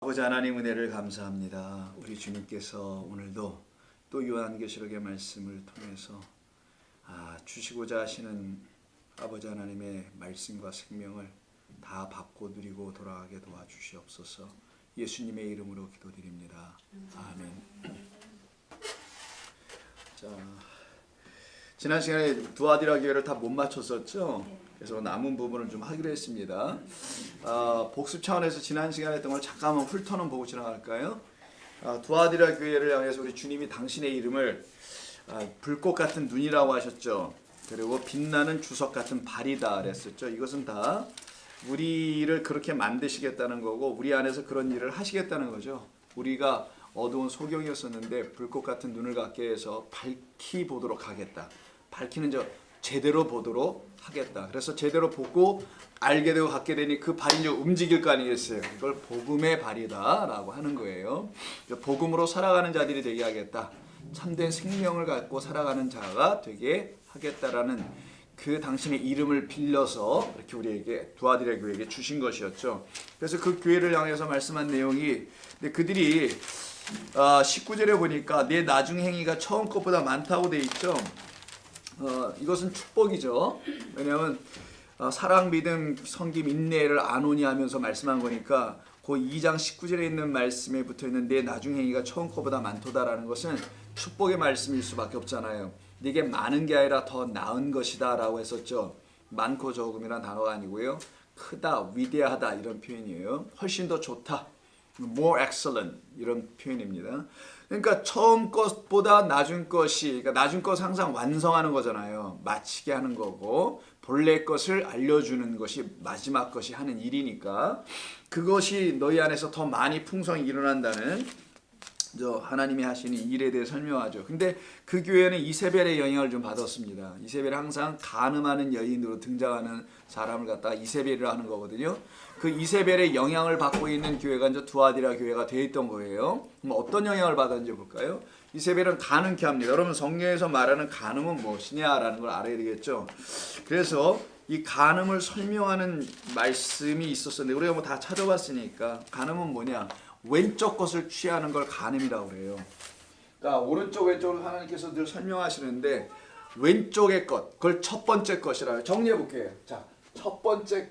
아버지 하나님 은혜를 감사합니다. 우리 주님께서 오늘도 또 요한계시록의 말씀을 통해서 주시고자 하시는 아버지 하나님의 말씀과 생명을 다 받고 누리고 돌아가게 도와주시옵소서. 예수님의 이름으로 기도드립니다. 아멘. 자, 지난 시간에 두아디라 교회를 다 못 맞췄었죠? 그래서 남은 부분을 좀 하기로 했습니다. 복습 차원에서 지난 시간에 했던 걸 잠깐만 훑어는 보고 지나갈까요? 두아디라 교회를 향해서 우리 주님이 당신의 이름을 불꽃 같은 눈이라고 하셨죠. 그리고 빛나는 주석 같은 발이다 그랬었죠. 이것은 다 우리를 그렇게 만드시겠다는 거고 우리 안에서 그런 일을 하시겠다는 거죠. 우리가 어두운 소경이었었는데 불꽃 같은 눈을 갖게 해서 밝히 보도록 하겠다. 밝히는 제대로 보도록 하겠다. 그래서 제대로 보고 알게 되고 갖게 되니 그 발이 이제 움직일 거 아니겠어요. 이걸 복음의 발이다 라고 하는 거예요. 복음으로 살아가는 자들이 되게 하겠다. 참된 생명을 갖고 살아가는 자가 되게 하겠다라는 그 당신의 이름을 빌려서 이렇게 우리에게 두아디라 교회에게 주신 것이었죠. 그래서 그 교회를 향해서 말씀한 내용이 그들이 19절에 보니까 내 나중 행위가 처음 것보다 많다고 돼 있죠. 이것은 축복이죠. 왜냐하면 사랑, 믿음, 섬김, 인내를 아노니 하면서 말씀한 거니까 그 2장 19절에 있는 말씀에 붙어있는 내 나중 행위가 처음 것보다 많도다라는 것은 축복의 말씀일 수밖에 없잖아요. 이게 많은 게 아니라 더 나은 것이다 라고 했었죠. 많고 적음이란 단어가 아니고요. 크다, 위대하다 이런 표현이에요. 훨씬 더 좋다, more excellent 이런 표현입니다. 그러니까 처음 것보다 낮은 것이, 그러니까 낮은 것 항상 완성하는 거잖아요. 마치게 하는 거고 본래 것을 알려주는 것이 마지막 것이 하는 일이니까 그것이 너희 안에서 더 많이 풍성히 일어난다는 하나님이 하시는 일에 대해 설명하죠. 근데 그 교회는 이세벨의 영향을 좀 받았습니다. 이세벨은 항상 간음하는 여인으로 등장하는 사람을 갖다가 이세벨이라 하는 거거든요. 그 이세벨의 영향을 받고 있는 교회가 이제 두아디라 교회가 되어 있던 거예요. 그럼 어떤 영향을 받았는지 볼까요? 이세벨은 가늠케 합니다. 여러분 성경에서 말하는 간음은 무엇이냐라는 걸 알아야 되겠죠. 그래서 이 간음을 설명하는 말씀이 있었는데 우리가 뭐 다 찾아봤으니까 간음은 뭐냐? 왼쪽 것을 취하는 걸 간음이라고 그래요. 그러니까 오른쪽 왼쪽을 하나님께서 늘 설명하시는데 왼쪽의 것, 그걸 첫 번째 것이라고 정리해 볼게요. 자, 첫 번째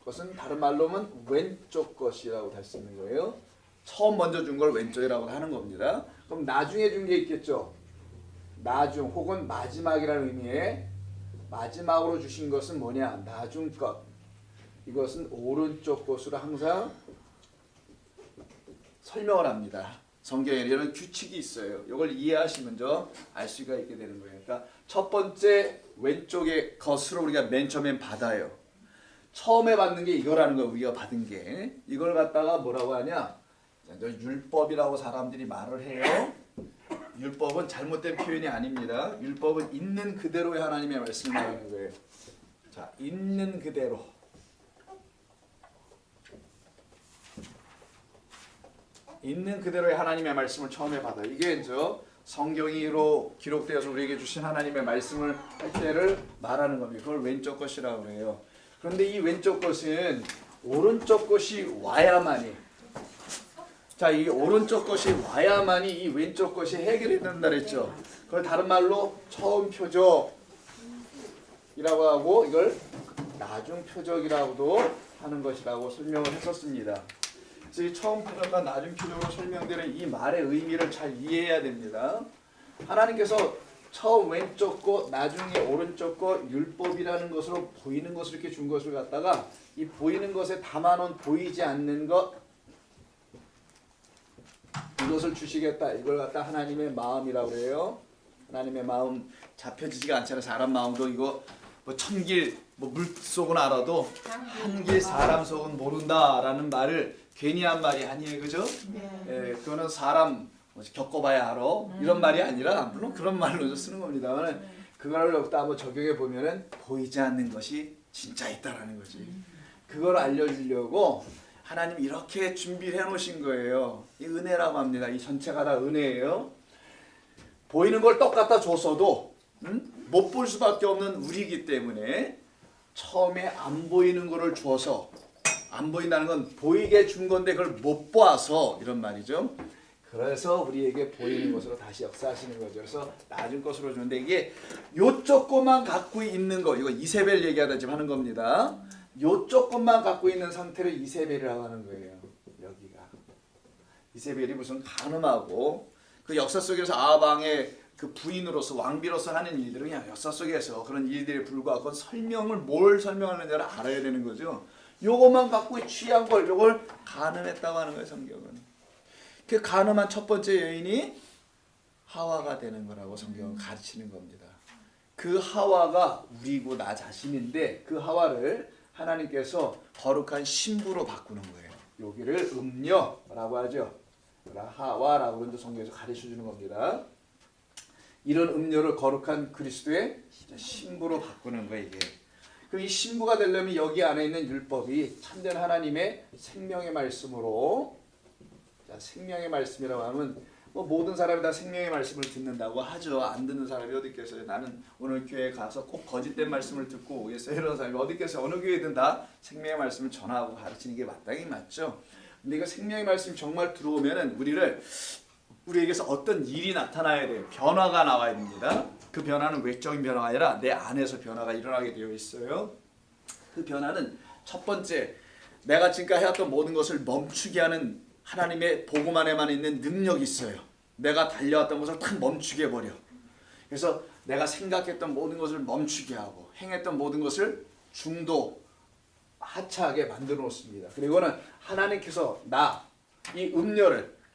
것은 다른 말로 하면 왼쪽 것이라고 할 수 있는 거예요. 처음 먼저 준 걸 왼쪽이라고 하는 겁니다. 그럼 나중에 준 게 있겠죠. 나중 혹은 마지막이라는 의미의 마지막으로 주신 것은 뭐냐? 나중 것. 이것은 오른쪽 것으로 항상 설명을 합니다. 성경에 이런 규칙이 있어요. 이걸 이해하시면 알 수가 있게 되는 거예요. 그러니까 첫 번째 왼쪽의 것으로 우리가 맨 처음엔 받아요. 처음에 받는 게 이거라는 거예요. 우리가 받은 게. 이걸 갖다가 뭐라고 하냐? 율법이라고 사람들이 말을 해요. 율법은 잘못된 표현이 아닙니다. 율법은 있는 그대로의 하나님의 말씀을 말하는 거예요. 자, 있는 그대로. 있는 그대로의 하나님의 말씀을 처음에 받아요. 이게 성경으로 기록되어서 우리에게 주신 하나님의 말씀을 할 때를 말하는 겁니다. 그걸 왼쪽 것이라고 해요. 그런데 이 왼쪽 것은 오른쪽 것이 와야만이, 자, 이 오른쪽 것이 와야만이 이 왼쪽 것이 해결이 된다 그랬죠. 그걸 다른 말로 처음 표적이라고 하고 이걸 나중 표적이라고도 하는 것이라고 설명을 했었습니다. 그래서 이 처음 표적과 나중 표적으로 설명되는 이 말의 의미를 잘 이해해야 됩니다. 하나님께서 처음 왼쪽 것, 나중에 오른쪽 것, 율법이라는 것으로 보이는 것을 이렇게 준 것을 갖다가 이 보이는 것에 담아놓은 보이지 않는 것, 이것을 주시겠다. 이걸 갖다 하나님의 마음이라고 그래요. 하나님의 마음 잡혀지지가 않잖아요. 사람 마음도 이거 뭐 천길 물속은 알아도 한길 사람 속은 모른다라는 말을 괜히 한 말이 아니에요. 그죠? 네. 그거는 사람 겪어봐야 알아. 이런 말이 아니라 물론 그런 말로 쓰는 겁니다만 그걸 여기다 한번 적용해 보면은 보이지 않는 것이 진짜 있다라는 거지. 그걸 알려주려고 하나님 이렇게 준비를 해놓으신 거예요. 이 은혜라고 합니다. 이 전체가 다 은혜예요. 보이는 걸 똑같다 줬어도 못 볼 수밖에 없는 우리이기 때문에 처음에 안 보이는 거를 주어서 안 보인다는 건 보이게 준 건데 그걸 못 봐서 이런 말이죠. 그래서 우리에게 보이는 것으로 다시 역사하시는 거죠. 그래서 낮은 것으로 주는데 이게 요쪽 것만 갖고 있는 거, 이거 이세벨 얘기하다 지금 하는 겁니다. 요쪽 것만 갖고 있는 상태를 이세벨이라고 하는 거예요. 여기가 이세벨이 무슨 간음하고 그 역사 속에서 아방의 그 부인으로서 왕비로서 하는 일들은 그냥 역사 속에서 그런 일들에 불과하고 설명을 뭘 설명하는지를 알아야 되는 거죠. 요것만 갖고 취한 걸 요걸 간음했다고 하는 거예요. 성경은. 그 간음한 첫 번째 여인이 하와가 되는 거라고 성경은 가르치는 겁니다. 그 하와가 우리고 나 자신인데 그 하와를 하나님께서 거룩한 신부로 바꾸는 거예요. 여기를 음녀라고 하죠. 하와라고 그런데 성경에서 가르쳐주는 겁니다. 이런 음녀를 거룩한 그리스도의 신부로 바꾸는 거예요. 이게. 그럼 이 신부가 되려면 여기 안에 있는 율법이 참된 하나님의 생명의 말씀으로, 자, 생명의 말씀이라고 하면 뭐 모든 사람이 다 생명의 말씀을 듣는다고 하죠. 안 듣는 사람이 어디 있겠어요. 나는 오늘 교회에 가서 꼭 거짓된 말씀을 듣고 오겠어요. 이런 사람이 어디 있겠어요. 어느 교회든 다 생명의 말씀을 전하고 가르치는 게 마땅히 맞죠. 근데 이거 생명의 말씀이 정말 들어오면은 우리에게서 어떤 일이 나타나야 돼요. 변화가 나와야 됩니다. 그 변화는 외적인 변화가 아니라 내 안에서 변화가 일어나게 되어 있어요. 그 변화는 첫 번째, 내가 지금까지 해왔던 모든 것을 멈추게 하는 하나님의 복음 안에만 있는 능력이 있어요. 내가 달려왔던 것을 탁 멈추게 해버려. 그래서 내가 생각했던 모든 것을 멈추게 하고 행했던 모든 것을 중도 하차하게 만들어 놓습니다. 그리고는 하나님께서 이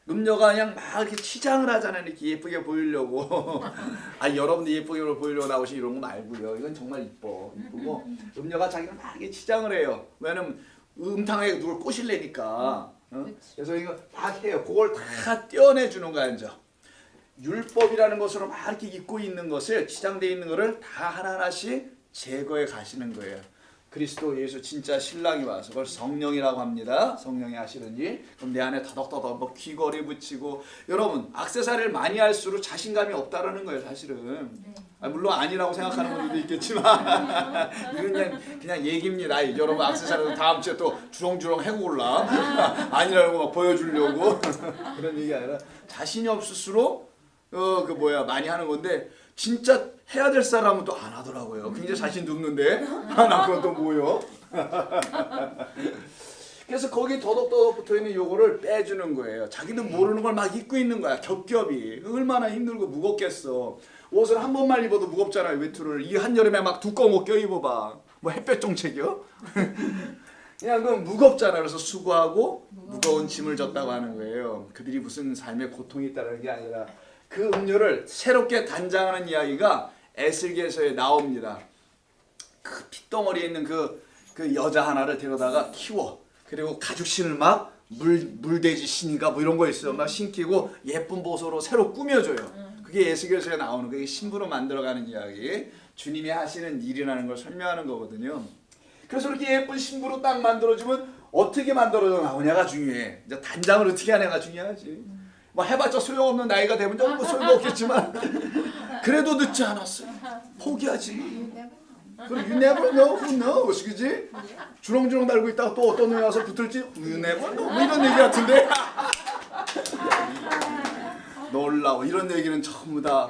음녀가 그냥 막 이렇게 치장을 하잖아요. 이렇게 예쁘게 보이려고. 여러분들 예쁘게 보이려고 나오신 이런 거 말고요. 이건 정말 이쁘고 음녀가 자기가 막 이렇게 치장을 해요. 왜냐면 음탕하게 누굴 꼬실래니까. 그래서 이거 막 해요. 그걸 다 떼어내주는 거야. 이제 율법이라는 것으로 막 이렇게 입고 있는 것을, 치장되어 있는 것을 다 하나하나씩 제거해 가시는 거예요. 그리스도 예수 진짜 신랑이 와서 그걸 성령이라고 합니다. 성령이 하시든지. 그럼 내 안에 더덕더덕 뭐 귀걸이 붙이고, 여러분 액세서리를 많이 할수록 자신감이 없다라는 거예요. 사실은. 물론 아니라고 생각하는 분들도 있겠지만 이건 그냥 얘기입니다. 여러분 액세서리도 다음 주에 또 주렁주렁 해고 올라 아니라고 막 보여주려고 그런 얘기 아니라 자신이 없을수록 많이 하는 건데, 진짜 해야 될 사람은 또 안 하더라고요. 굉장히 자신도 없는데 나 그건 또 뭐요? 그래서 거기 더덕더덕 붙어있는 요거를 빼주는 거예요. 자기도 모르는 걸 막 입고 있는 거야. 겹겹이. 얼마나 힘들고 무겁겠어. 옷을 한 번만 입어도 무겁잖아요. 외투를. 이 한여름에 막 두꺼운 옷 껴입어봐. 뭐 햇볕 정책이요? 그냥 그건 무겁잖아. 그래서 수고하고 무거운 짐을 졌다고 하는 거예요. 그들이 무슨 삶의 고통이 있다는 게 아니라 그 음료를 새롭게 단장하는 이야기가 에스겔서에 나옵니다. 그 핏덩어리에 있는 그 여자 하나를 데려다가 키워. 그리고 가죽신을 막 물돼지 신인가 뭐 이런 거 있어요. 막 신기고 예쁜 보소로 새로 꾸며줘요. 그게 에스겔서에 나오는 거예요. 신부로 만들어가는 이야기. 주님이 하시는 일이라는 걸 설명하는 거거든요. 그래서 이렇게 예쁜 신부로 딱 만들어주면 어떻게 만들어져 나오냐가 중요해. 이제 단장을 어떻게 하냐가 중요하지. 뭐 해봤자 소용없는 나이가 되면 뭐 소용도 없겠지만 그래도 늦지 않았어. 포기하지. 그리고 you never know who knows, 그지? 주렁주렁 달고 있다가 또 어떤 놈이 와서 붙을지 you never know 뭐 이런 얘기 같은데 놀라워. 이런 얘기는 전부 다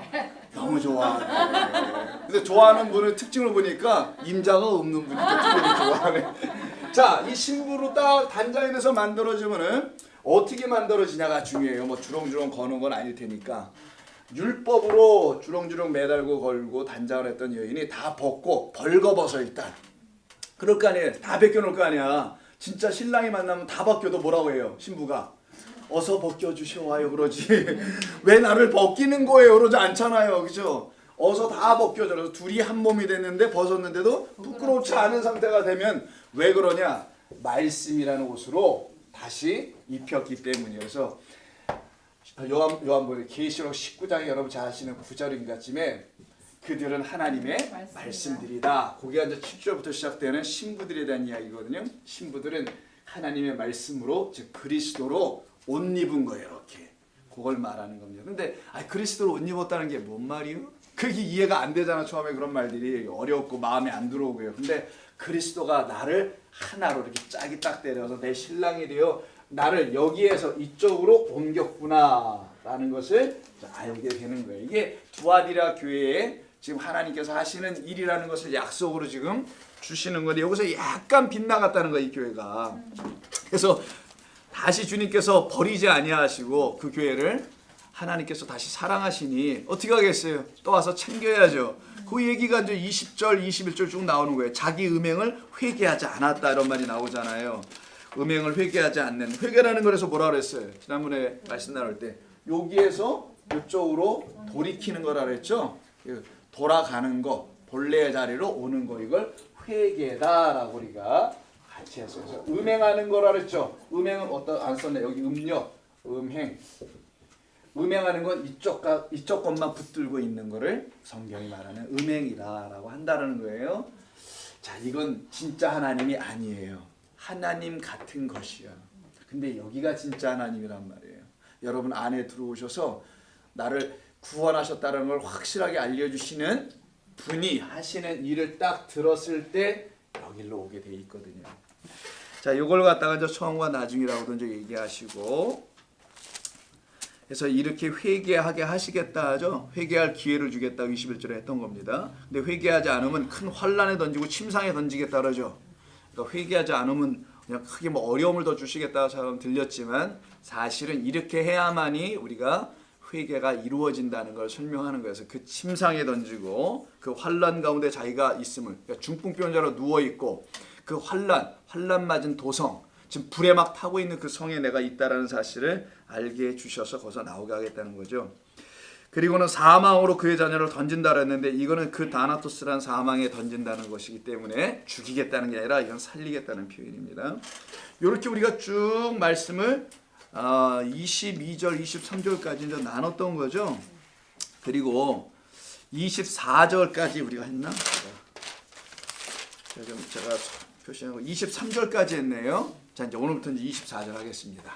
너무 좋아하네. 근데 좋아하는 분의 특징을 보니까 임자가 없는 분이 특별히 좋아하네. 자, 이 신부로 딱 단장해서 만들어지면은 어떻게 만들어지냐가 중요해요. 뭐 주렁주렁 거는 건 아닐 테니까. 율법으로 주렁주렁 매달고 걸고 단장을 했던 여인이 다 벗고 벌거벗어 일단. 그럴 거 아니에요. 다 벗겨놓을 거 아니야. 진짜 신랑이 만나면 다 벗겨도 뭐라고 해요. 신부가. 어서 벗겨주셔와요 그러지. 왜 나를 벗기는 거예요 그러지 않잖아요. 그죠? 어서 다 벗겨줘. 그래서 둘이 한 몸이 됐는데 벗었는데도 부끄럽지 않은 상태가 되면 왜 그러냐. 말씀이라는 옷으로 다시 입혔기 때문이에요. 그래서 요한복음 계시록 19장에 여러분 잘 아시는 9절인가쯤에 그들은 하나님의 말씀들이다. 거기가 이제 7절부터 시작되는 신부들에 대한 이야기거든요. 신부들은 하나님의 말씀으로 즉 그리스도로 옷 입은 거예요. 이렇게 그걸 말하는 겁니다. 근데 그리스도로 옷 입었다는 게 뭔 말이요? 그게 이해가 안 되잖아. 처음에 그런 말들이 어렵고 마음에 안 들어오고요. 근데 그리스도가 나를 하나로 이렇게 짝이 딱 때려서 내 신랑이 되어 나를 여기에서 이쪽으로 옮겼구나라는 것을 알게 되는 거예요. 이게 두아디라 교회에 지금 하나님께서 하시는 일이라는 것을 약속으로 지금 주시는 건데 여기서 약간 빗나갔다는 거예요. 이 교회가. 그래서 다시 주님께서 버리지 아니하시고 그 교회를 하나님께서 다시 사랑하시니 어떻게 하겠어요? 또 와서 챙겨야죠. 그 얘기가 이제 20절, 21절 쭉 나오는 거예요. 자기 음행을 회개하지 않았다 이런 말이 나오잖아요. 음행을 회개하지 않는. 회개라는 거에서 뭐라 그랬어요? 지난번에 말씀 나눌 때 여기에서 이쪽으로 돌이키는 거라 그랬죠. 돌아가는 거, 본래의 자리로 오는 거, 이걸 회개다라고 우리가 같이 했어요. 그래서 음행하는 거라 그랬죠. 음행은 안 썼네. 여기 음력, 음행. 음행하는 건 이쪽 것만 붙들고 있는 거를 성경이 말하는 음행이다라고 한다는 거예요. 자, 이건 진짜 하나님이 아니에요. 하나님 같은 것이야. 근데 여기가 진짜 하나님이란 말이에요. 여러분 안에 들어오셔서 나를 구원하셨다는 걸 확실하게 알려주시는 분이 하시는 일을 딱 들었을 때 여기로 오게 돼 있거든요. 자, 이걸 갖다가 이제 처음과 나중이라고도 이제 얘기하시고, 그래서 이렇게 회개하게 하시겠다 하죠. 회개할 기회를 주겠다고 21절에 했던 겁니다. 근데 회개하지 않으면 큰 환란에 던지고 침상에 던지겠다 그러죠. 그러니까 회개하지 않으면 그냥 크게 뭐 어려움을 더 주시겠다처럼 들렸지만 사실은 이렇게 해야만이 우리가 회개가 이루어진다는 걸 설명하는 거예요. 그래서 그 침상에 던지고 그 환란 가운데 자기가 있음을, 그러니까 중풍병자로 누워 있고 그 환란 맞은 도성, 지금 불에 막 타고 있는 그 성에 내가 있다라는 사실을 알게 해주셔서 거기서 나오게 하겠다는 거죠. 그리고는 사망으로 그의 자녀를 던진다 그랬는데 이거는 그 다나토스라는 사망에 던진다는 것이기 때문에 죽이겠다는 게 아니라 이건 살리겠다는 표현입니다. 이렇게 우리가 쭉 말씀을 22절, 23절까지 이제 나눴던 거죠. 그리고 24절까지 우리가 했나? 제가 표시하고 23절까지 했네요. 자, 이제 오늘부터 이제 24절 하겠습니다.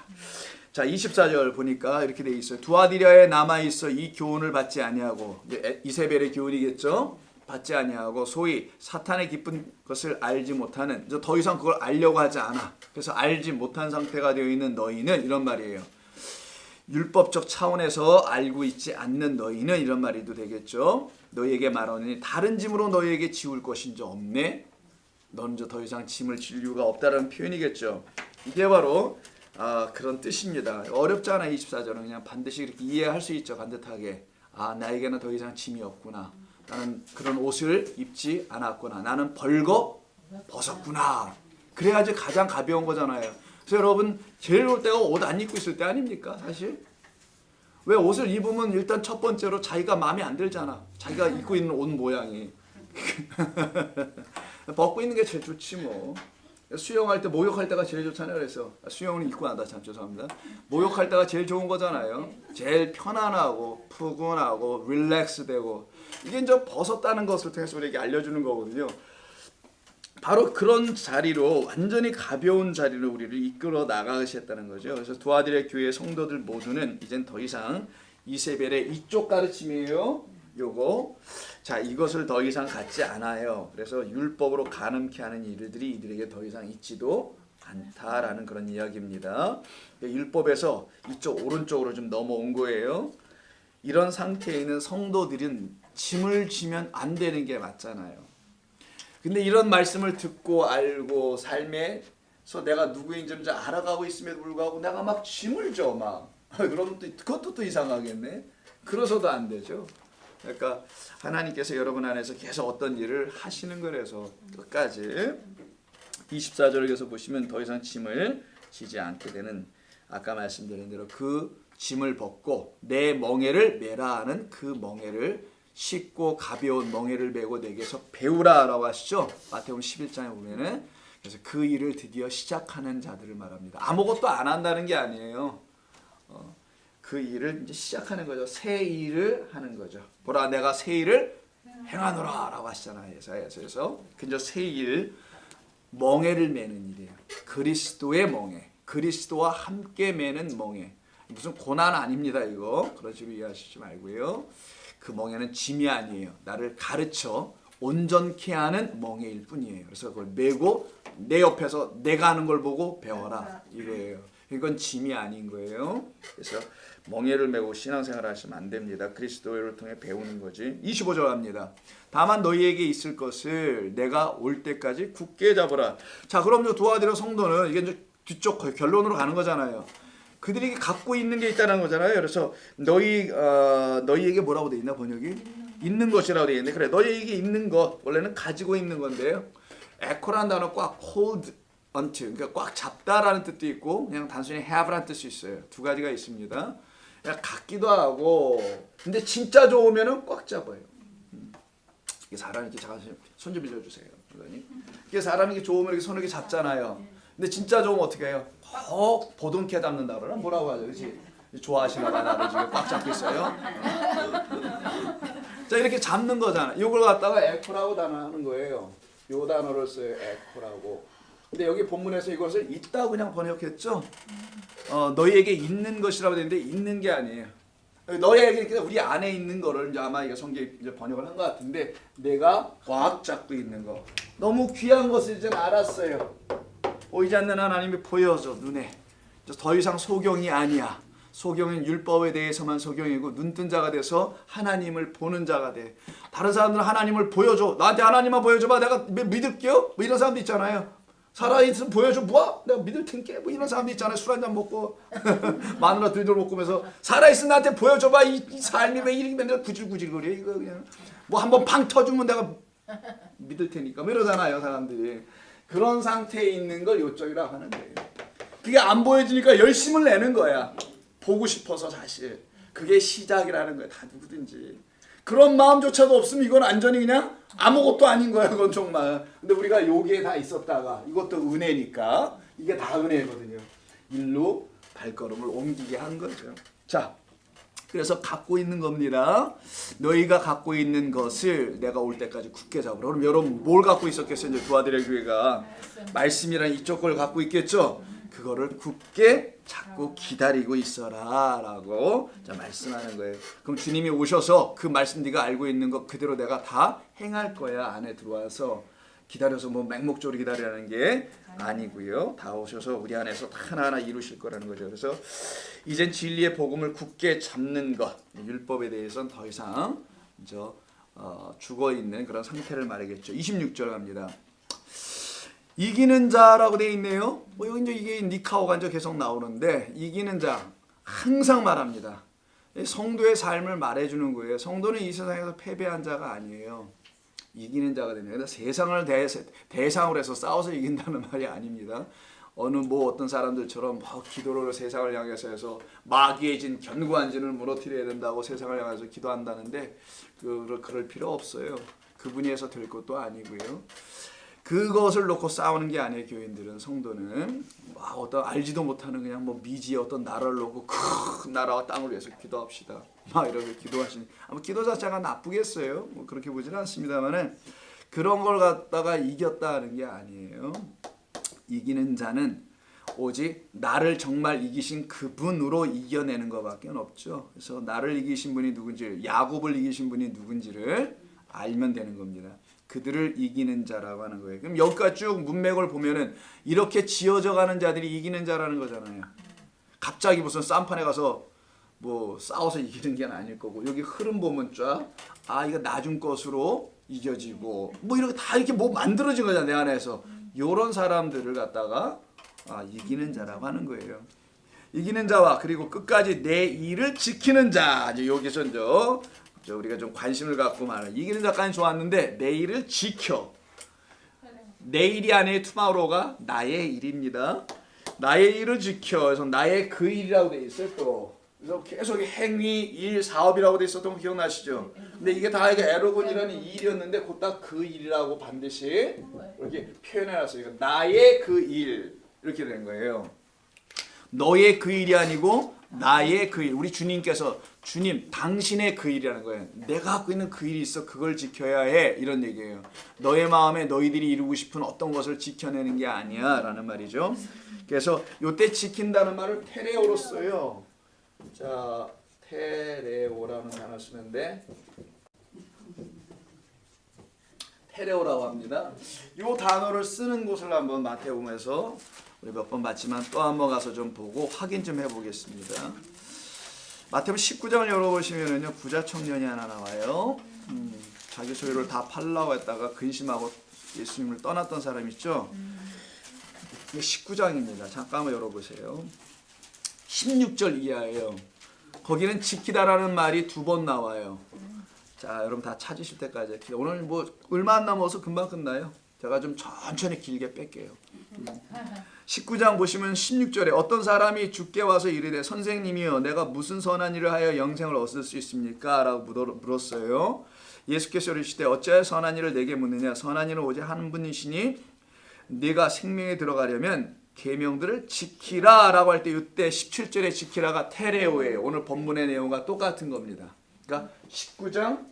자, 24절 보니까 이렇게 돼 있어요. 두아디라에 남아 있어 이 교훈을 받지 아니하고, 이세벨의 교훈이겠죠. 받지 아니하고 소위 사탄의 기쁜 것을 알지 못하는, 더 이상 그걸 알려고 하지 않아. 그래서 알지 못한 상태가 되어 있는 너희는, 이런 말이에요. 율법적 차원에서 알고 있지 않는 너희는, 이런 말이도 되겠죠. 너희에게 말하니 다른 짐으로 너희에게 지울 것인지 없네. 너는 더 이상 짐을 질 이유가 없다라는 표현이겠죠. 이게 바로 그런 뜻입니다. 어렵잖아. 24절은 그냥 반드시 이렇게 이해할 수 있죠. 반듯하게. 나에게는 더 이상 짐이 없구나. 나는 그런 옷을 입지 않았구나. 나는 벌거 벗었구나. 그래야지 가장 가벼운 거잖아요. 그래서 여러분 제일 올 때가 옷 안 입고 있을 때 아닙니까? 사실. 왜 옷을 입으면 일단 첫 번째로 자기가 마음에 안 들잖아. 자기가 입고 있는 옷 모양이. 벗고 있는 게 제일 좋지 뭐. 수영할 때 목욕할 때가 제일 좋잖아요. 그래서 수영은 입고 나다 참 죄송합니다. 목욕할 때가 제일 좋은 거잖아요. 제일 편안하고 푸근하고 릴렉스되고, 이게 이제 벗었다는 것을 통해서 우리에게 알려주는 거거든요. 바로 그런 자리로, 완전히 가벼운 자리로 우리를 이끌어 나가셨다는 거죠. 그래서 두아디라 교회 성도들 모두는 이젠 더 이상 이세벨의 이쪽 가르침이에요. 요거. 자, 이것을 더 이상 갖지 않아요. 그래서 율법으로 가늠케 하는 일들이 이들에게 더 이상 있지도 않다라는 그런 이야기입니다. 율법에서 이쪽 오른쪽으로 좀 넘어온 거예요. 이런 상태에 있는 성도들은 짐을 지면 안 되는 게 맞잖아요. 근데 이런 말씀을 듣고 알고 삶에서 내가 누구인지 알아가고 있음에도 불구하고 내가 막 짐을 져 막. 그러면 또 그것도 또 이상하겠네. 그래서도 안 되죠. 그러니까 하나님께서 여러분 안에서 계속 어떤 일을 하시는 거라서 끝까지 24절에서 보시면 더 이상 짐을 지지 않게 되는, 아까 말씀드린 대로 그 짐을 벗고 내 멍에를 메라 하는 그 멍에를 쉽고 가벼운 멍에를 메고 내게서 배우라라고 하시죠. 마태복음 11장에 보면은. 그래서 그 일을 드디어 시작하는 자들을 말합니다. 아무것도 안 한다는 게 아니에요. 그 일을 이제 시작하는 거죠. 새 일을 하는 거죠. 보라, 내가 새 일을 행하노라라고 하시잖아요. 예사야서에서. 그저 새 일, 멍에를 매는 일이에요. 그리스도의 멍에, 그리스도와 함께 매는 멍에. 무슨 고난 아닙니다. 이거 그런 식으로 이해하시지 말고요. 그 멍에는 짐이 아니에요. 나를 가르쳐 온전케 하는 멍에일 뿐이에요. 그래서 그걸 메고 내 옆에서 내가 하는 걸 보고 배워라 이거예요. 이건 짐이 아닌 거예요. 그래서 멍에를 메고 신앙생활 하시면 안 됩니다. 그리스도를 통해 배우는 거지. 25절 합니다. 다만 너희에게 있을 것을 내가 올 때까지 굳게 잡으라. 자, 그럼 두아디라 성도는 이게 이제 뒤쪽 결론으로 가는 거잖아요. 그들이 갖고 있는 게 있다는 거잖아요. 그래서 너희에게 뭐라고 돼 있나 번역이? 있는 것이라고 돼 있는데 그래 너희에게 있는 것 원래는 가지고 있는 건데요. 에코라는 단어 꽉 hold onto 그러니까 꽉 잡다라는 뜻도 있고 그냥 단순히 have라는 뜻이 있어요. 두 가지가 있습니다. 그냥 같기도 하고 근데 진짜 좋으면은 꽉 잡아요. 이게 사람이 이렇게 잠깐 손 좀 빌려주세요. 이게 사람이 이렇게 좋으면 이렇게 손을 이렇게 잡잖아요. 근데 진짜 좋으면 어떻게 해요? 꼭 보듬게 잡는다 그러나 뭐라고 하죠, 그렇지? 좋아하시나 봐 나를 지금 꽉 잡고 있어요. 자 이렇게 잡는 거잖아. 이걸 갖다가 에코라고 단어하는 거예요. 요 단어를 써요. 에코라고. 근데 여기 본문에서 이것을 있다고 그냥 번역했죠. 너희에게 있는 것이라고 되는데 있는 게 아니에요. 너희에게 우리 안에 있는 거를 이제 아마 이게 성경에 이제 번역을 한 것 같은데 내가 꽉 잡고 있는 거. 너무 귀한 것을 이제 알았어요. 보이지 않는 하나님이 보여져 눈에. 더 이상 소경이 아니야. 소경은 율법에 대해서만 소경이고 눈뜬 자가 돼서 하나님을 보는 자가 돼. 다른 사람들은 하나님을 보여줘. 나한테 하나님만 보여줘봐. 내가 믿을게요. 뭐 이런 사람도 있잖아요. 살아있으면 보여줘. 뭐? 내가 믿을 텐게. 뭐 이런 사람도 있잖아요. 술 한잔 먹고 마누라 들들 먹으면서 살아있으면 나한테 보여줘봐. 이 삶이 왜 이렇게 맨날 구질구질거려. 이거 그냥 뭐 한번 팡 터주면 내가 믿을 테니까. 뭐 이러잖아요. 사람들이. 그런 상태에 있는 걸 요점이라고 하는 거예요. 그게 안 보여지니까 열심을 내는 거야. 보고 싶어서 사실. 그게 시작이라는 거야. 다 누구든지. 그런 마음조차도 없으면 이건 완전히 그냥 아무것도 아닌 거야. 그건 정말. 근데 우리가 여기에 다 있었다가 이것도 은혜니까 이게 다 은혜거든요. 일로 발걸음을 옮기게 한 거죠. 자, 그래서 갖고 있는 겁니다. 너희가 갖고 있는 것을 내가 올 때까지 굳게 잡으라. 그럼 여러분 뭘 갖고 있었겠어요? 이제 두아들의 교회가 말씀이란 이쪽 걸 갖고 있겠죠. 그거를 굳게 잡고 기다리고 있어라 라고 말씀하는 거예요. 그럼 주님이 오셔서 그 말씀 네가 알고 있는 것 그대로 내가 다 행할 거야. 안에 들어와서 기다려서 뭐 맹목적으로 기다리라는 게 아니고요. 다 오셔서 우리 안에서 다 하나하나 이루실 거라는 거죠. 그래서 이젠 진리의 복음을 굳게 잡는 것, 율법에 대해서는 더 이상 죽어 있는 그런 상태를 말하겠죠. 26절 갑니다. 이기는 자라고 되어 있네요. 뭐 여기 이제 이게 니카오가 이제 계속 나오는데 이기는 자 항상 말합니다. 성도의 삶을 말해주는 거예요. 성도는 이 세상에서 패배한 자가 아니에요. 이기는 자가 됩니다. 세상을 대상으로 해서 싸워서 이긴다는 말이 아닙니다. 어떤 사람들처럼 기도를 세상을 향해서 해서 마귀의 진 견고한 진을 무너뜨려야 된다고 세상을 향해서 기도한다는데 그럴 필요 없어요. 그분이 해서 될 것도 아니고요. 그것을 놓고 싸우는 게 아니에요. 교인들은 성도는 어떤 알지도 못하는 그냥 미지의 어떤 나라를 놓고 큰 나라와 땅을 위해서 기도합시다. 이렇게 기도하시니 기도 자체가 나쁘겠어요. 그렇게 보지는 않습니다만은 그런 걸 갖다가 이겼다는 게 아니에요. 이기는 자는 오직 나를 정말 이기신 그분으로 이겨내는 것밖에 없죠. 그래서 나를 이기신 분이 누군지, 야곱을 이기신 분이 누군지를 알면 되는 겁니다. 그들을 이기는 자라고 하는 거예요. 그럼 여기까지 쭉 문맥을 보면은 이렇게 지어져가는 자들이 이기는 자라는 거잖아요. 갑자기 무슨 쌈판에 가서 싸워서 이기는 게 아닐 거고 여기 흐름 보면 쫙 이거 나중 것으로 이겨지고 이렇게 다 이렇게 만들어진 거잖아요. 내 안에서 요런 사람들을 갖다가 이기는 자라고 하는 거예요. 이기는 자와 그리고 끝까지 내 일을 지키는 자. 이제 여기서 이제 우리가 좀 관심을 갖고 말하는 이기는 자까지 좋았는데 내 일을 지켜. 내일이 아니에요. 투마로우가 나의 일입니다. 나의 일을 지켜. 그래서 나의 그 일이라고 돼 있어요. 또 그래서 계속 행위, 일, 사업이라고 돼 있었던 거 기억나시죠? 근데 이게 다 이게 에로곤이라는 일이었는데 곧 다 그 일이라고 반드시 이렇게 표현해놨어요. 나의 그 일 이렇게 된 거예요. 너의 그 일이 아니고 나의 그 일. 우리 주님께서 주님 당신의 그 일이라는 거예요. 내가 갖고 있는 그 일이 있어. 그걸 지켜야 해. 이런 얘기예요. 너의 마음에 너희들이 이루고 싶은 어떤 것을 지켜내는 게 아니야 라는 말이죠. 그래서 요때 지킨다는 말을 테레오로 써요. 자, 테레오라는 단어 쓰는데 테레오라고 합니다. 이 단어를 쓰는 곳을 한번 마태복음에서 우리 몇 번 봤지만 또 한번 가서 좀 보고 확인 좀 해보겠습니다. 마태복음 19장을 열어보시면은요, 부자 청년이 하나 나와요. 자기 소유를 다 팔라고 했다가 근심하고 예수님을 떠났던 사람 있죠. 19장입니다. 잠깐만 열어보세요. 16절 이하예요. 거기는 지키다라는 말이 2번 나와요. 자, 여러분 다 찾으실 때까지. 오늘 뭐 얼마 안 남아서 금방 끝나요. 제가 좀 천천히 길게 뺄게요. 19장 보시면 16절에 어떤 사람이 주께 와서 이르되 선생님이여 내가 무슨 선한 일을 하여 영생을 얻을 수 있습니까? 라고 물었어요. 예수께서 이르시되 어찌하여 선한 일을 내게 묻느냐? 선한 일은 오직 한 분이시니 네가 생명에 들어가려면 계명들을 지키라 라고 할 때 이때 17절에 지키라가 테레오예요. 오늘 본문의 내용과 똑같은 겁니다. 그러니까 19장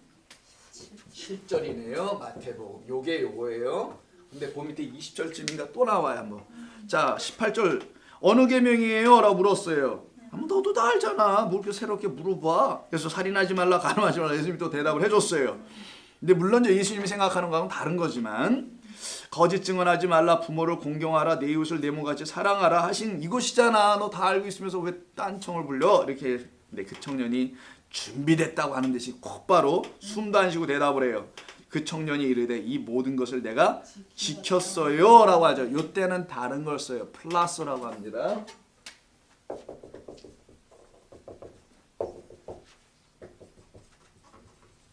7절이네요. 마태복음. 요거예요. 근데 그 밑에 20절쯤인가 또 나와요. 한번. 자, 18절 어느 계명이에요? 라고 물었어요. 너도 다 알잖아. 뭐 이렇게 새롭게 물어봐. 그래서 살인하지 말라, 간음하지 말라. 예수님이 또 대답을 해줬어요. 근데 물론 예수님이 생각하는 거하고는 다른 거지만 거짓 증언하지 말라, 부모를 공경하라, 내 이웃을 내 몸같이 사랑하라 하신 이것이잖아. 너 다 알고 있으면서 왜 딴청을 불려? 이렇게. 근데 그 청년이 준비됐다고 하는 듯이 곧바로 숨도 안 쉬고 대답을 해요. 그 청년이 이르되 이 모든 것을 내가 지켰어요 라고 하죠. 이때는 다른 걸 써요. 플러스라고 합니다.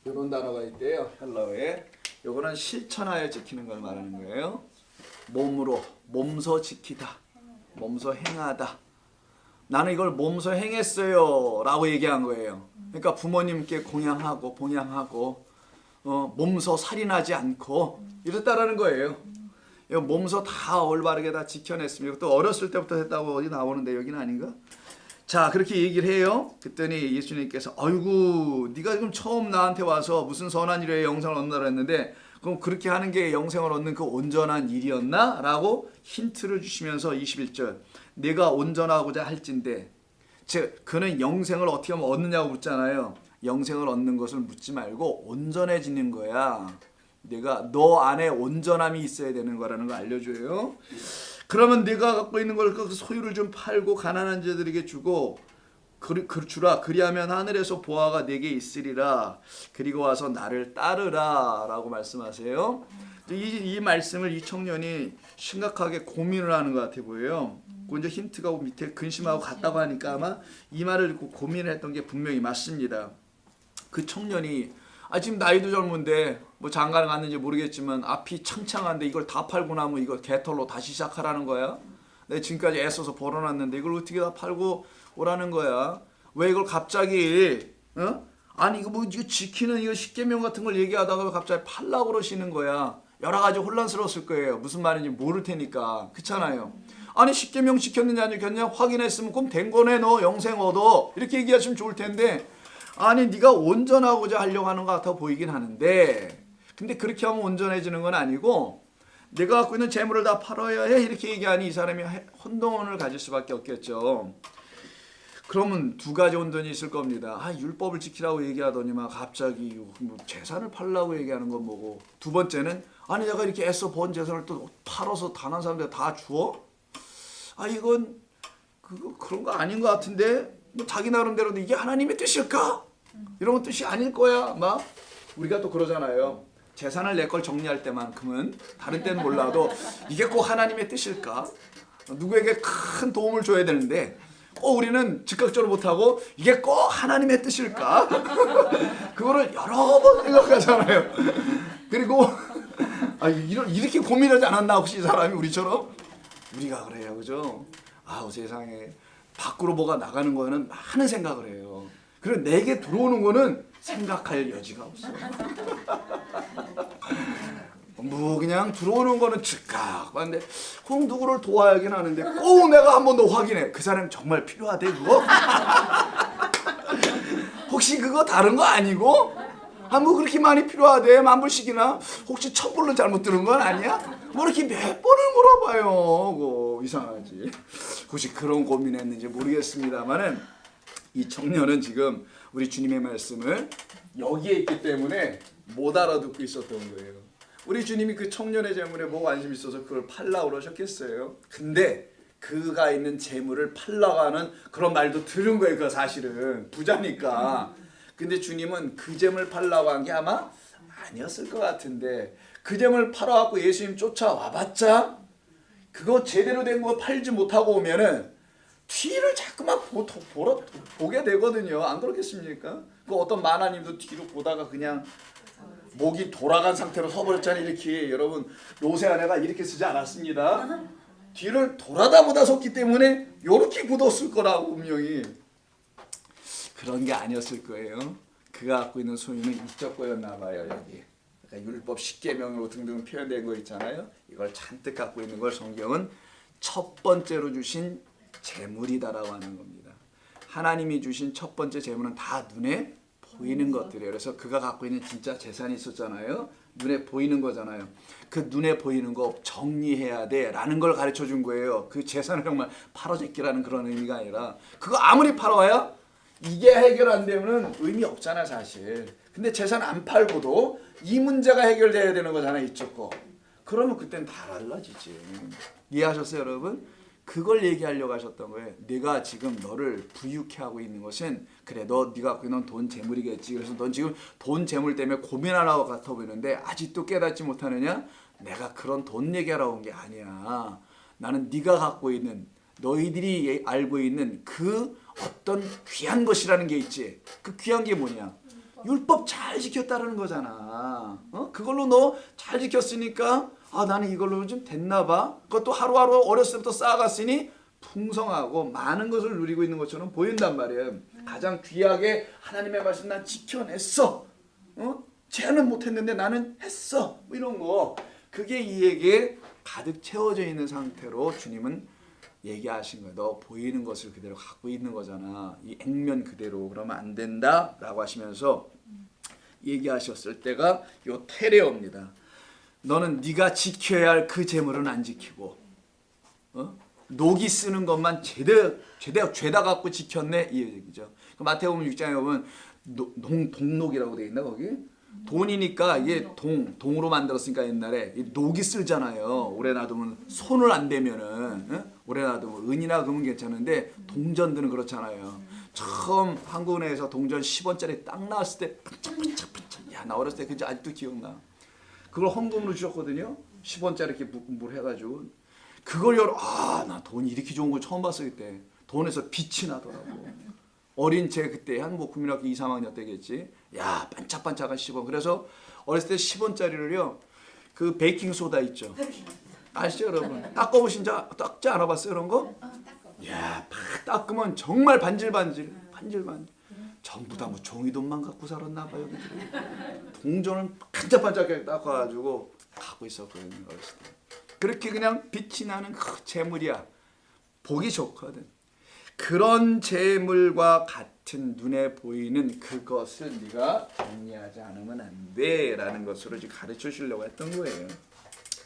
이런 단어가 있대요. 헬라어에. 요거는 실천하여 지키는 걸 말하는 거예요. 몸으로, 몸소 지키다. 몸소 행하다. 나는 이걸 몸소 행했어요 라고 얘기한 거예요. 그러니까 부모님께 공양하고 봉양하고 몸소 살인하지 않고 이랬다라는 거예요. 몸소 다 올바르게 다 지켜냈습니다. 또 어렸을 때부터 했다고 어디 나오는데 여기는 아닌가? 자, 그렇게 얘기를 해요. 그랬더니 예수님께서 아이고 네가 지금 처음 나한테 와서 무슨 선한 일에 영생을 얻는다고 했는데 그럼 그렇게 하는 게 영생을 얻는 그 온전한 일이었나? 라고 힌트를 주시면서 21절 내가 온전하고자 할진대 즉 그는 영생을 어떻게 하면 얻느냐고 묻잖아요. 영생을 얻는 것을 묻지 말고 온전해지는 거야. 내가 너 안에 온전함이 있어야 되는 거라는 걸 알려줘요. 그러면 네가 갖고 있는 걸 그 소유를 좀 팔고 가난한 자들에게 주고 주라. 그리하면 하늘에서 보화가 내게 있으리라. 그리고 와서 나를 따르라 라고 말씀하세요. 이 말씀을 이 청년이 심각하게 고민을 하는 것 같아 보여요. 그 이제 힌트가 밑에 근심하고 같다고 하니까 아마 이 말을 듣고 고민을 했던 게 분명히 맞습니다. 그 청년이 지금 나이도 젊은데 뭐 장가를 갔는지 모르겠지만 앞이 창창한데 이걸 다 팔고 나면 이거 개털로 다시 시작하라는 거야. 내가 지금까지 애써서 벌어놨는데 이걸 어떻게 다 팔고 오라는 거야. 왜 이걸 갑자기 아니 이거 뭐 이거 지키는 이거 십계명 같은 걸 얘기하다가 갑자기 팔라고 그러시는 거야. 여러 가지 혼란스러웠을 거예요. 무슨 말인지 모를 테니까. 그렇잖아요. 아니 십계명 지켰느냐 안 지켰느냐 확인했으면 그럼 된 거네. 너 영생 얻어. 이렇게 얘기하시면 좋을 텐데 아니 네가 온전하고자 하려고 하는 것 같아 보이긴 하는데 근데 그렇게 하면 온전해지는 건 아니고 내가 갖고 있는 재물을 다 팔아야 해 이렇게 얘기하니 이 사람이 혼동을 가질 수밖에 없겠죠. 그러면 두 가지 혼돈이 있을 겁니다. 율법을 지키라고 얘기하더니만 갑자기 뭐 재산을 팔라고 얘기하는 건 뭐고. 두 번째는 아니 내가 이렇게 애써 번 재산을 또 팔아서 다른 사람들 다 주어? 이건 그런 거 아닌 것 같은데 뭐 자기 나름대로 이게 하나님의 뜻일까? 이런 건 뜻이 아닐 거야. 막 우리가 또 그러잖아요. 재산을 내 걸 정리할 때만큼은 다른 때는 몰라도 이게 꼭 하나님의 뜻일까? 누구에게 큰 도움을 줘야 되는데 우리는 즉각적으로 못하고 이게 꼭 하나님의 뜻일까? 그거를 여러 번 생각하잖아요. 그리고 이렇게 고민하지 않았나 혹시 이 사람이 우리처럼? 우리가 그래요. 그죠? 세상에 밖으로 뭐가 나가는 거는 많은 생각을 해요. 그리고 내게 들어오는 거는 생각할 여지가 없어. 뭐 그냥 들어오는 거는 즉각 봤는데 그럼 누구를 도와야긴 하는데 꼭 내가 한 번 더 확인해. 그 사람이 정말 필요하대 그거? 혹시 그거 다른 거 아니고? 뭐 그렇게 많이 필요하대? 10,000불씩이나? 혹시 1,000불로 잘못 들은 건 아니야? 뭐 이렇게 몇 번을 물어봐요. 이상하지. 혹시 그런 고민했는지 모르겠습니다만은 이 청년은 지금 우리 주님의 말씀을 여기에 있기 때문에 못 알아듣고 있었던 거예요. 우리 주님이 그 청년의 재물에 뭐 관심 있어서 그걸 팔라고 그러셨겠어요? 근데 그가 있는 재물을 팔라고 하는 그런 말도 들은 거예요. 그 사실은 부자니까. 근데 주님은 그 재물 팔라고 한 게 아마 아니었을 것 같은데 그 재물 팔아갖고 예수님 쫓아와봤자 그거 제대로 된 거 팔지 못하고 오면은 뒤를 자꾸만 보게 되거든요. 안 그렇겠습니까? 그 어떤 만화님도 뒤로 보다가 그냥 목이 돌아간 상태로 서버렸잖아요. 이렇게 여러분 로세아네가 이렇게 쓰지 않았습니다. 뒤를 돌아다 보다 섰기 때문에 이렇게 굳었을 거라고 분명히. 그런 게 아니었을 거예요. 그가 갖고 있는 소유는 이적 거였나 봐요. 여기 그러니까 율법 10계명으로 등등 표현된 거 있잖아요. 이걸 잔뜩 갖고 있는 걸 성경은 첫 번째로 주신 재물이다라고 하는 겁니다. 하나님이 주신 첫 번째 재물은 다 눈에 보이는 것들이에요. 그래서 그가 갖고 있는 진짜 재산이 있었잖아요. 눈에 보이는 거잖아요. 그 눈에 보이는 거 정리해야 돼라는 걸 가르쳐 준 거예요. 그 재산을 정말 팔아제끼라는 그런 의미가 아니라 그거 아무리 팔아와야 이게 해결 안 되면 의미 없잖아 사실. 근데 재산 안 팔고도 이 문제가 해결돼야 되는 거잖아 이쪽 거. 그러면 그땐 다 달라지지. 이해하셨어요 여러분? 그걸 얘기하려고 하셨던 거예요. 내가 지금 너를 부유케 하고 있는 것은 그래 네가 갖고 있는 돈 재물이겠지. 그래서 넌 지금 돈 재물 때문에 고민하라고 같아 보이는데 아직도 깨닫지 못하느냐? 내가 그런 돈 얘기하러 온 게 아니야. 나는 네가 갖고 있는 너희들이 알고 있는 그 어떤 귀한 것이라는 게 있지. 그 귀한 게 뭐냐? 율법 잘 지켰다는 거잖아. 그걸로 너 잘 지켰으니까 나는 이걸로 좀 됐나 봐. 그것도 하루하루 어렸을 때부터 쌓아갔으니 풍성하고 많은 것을 누리고 있는 것처럼 보인단 말이에요. 가장 귀하게 하나님의 말씀 난 지켜냈어. 제한은 못했는데 나는 했어. 뭐 이런 거. 그게 이에게 가득 채워져 있는 상태로 주님은 얘기하신 거예요. 너 보이는 것을 그대로 갖고 있는 거잖아. 이 액면 그대로 그러면 안 된다라고 하시면서 얘기하셨을 때가 요 테레오입니다. 너는 네가 지켜야 할 그 재물은 안 지키고 녹이 쓰는 것만 죄다 갖고 지켰네 이 얘기죠. 마태복음 6장에 보면 동록이라고 돼 있나 거기? 돈이니까 이게 동으로 만들었으니까 옛날에 녹이 쓸잖아요. 오래 놔두면 손을 안 대면은 오래 놔두면 은이나 금은 괜찮은데 동전들은 그렇잖아요. 처음 한국은행에서 동전 10원짜리 딱 나왔을 때 반짝반짝 야 나 어렸을 때 그저 아직도 기억나. 그걸 헌금으로 주셨거든요. 10원짜리 이렇게 물 해가지고 그걸 나 돈 이렇게 좋은 걸 처음 봤어 그때. 돈에서 빛이 나더라고. 어린 제 그때 한 뭐 국민학교 2, 3학년 때겠지. 야 반짝반짝한 10원. 그래서 어렸을 때 10원짜리를요. 그 베이킹 소다 있죠. 아시죠 여러분? 닦아보신 적 닦지 않아봤어요 그런 거? 야 팍 닦으면 정말 반질반질. 전부 다 뭐 종이돈만 갖고 살았나 봐요. 동전은 반짝반짝하게 닦아가지고 갖고 있었거든요 어렸을 때. 그렇게 그냥 빛이 나는 그 재물이야. 보기 좋거든. 그런 재물과 같은 눈에 보이는 그것을 네가 정리하지 않으면 안 돼라는 것으로 지금 가르쳐 주려고 했던 거예요.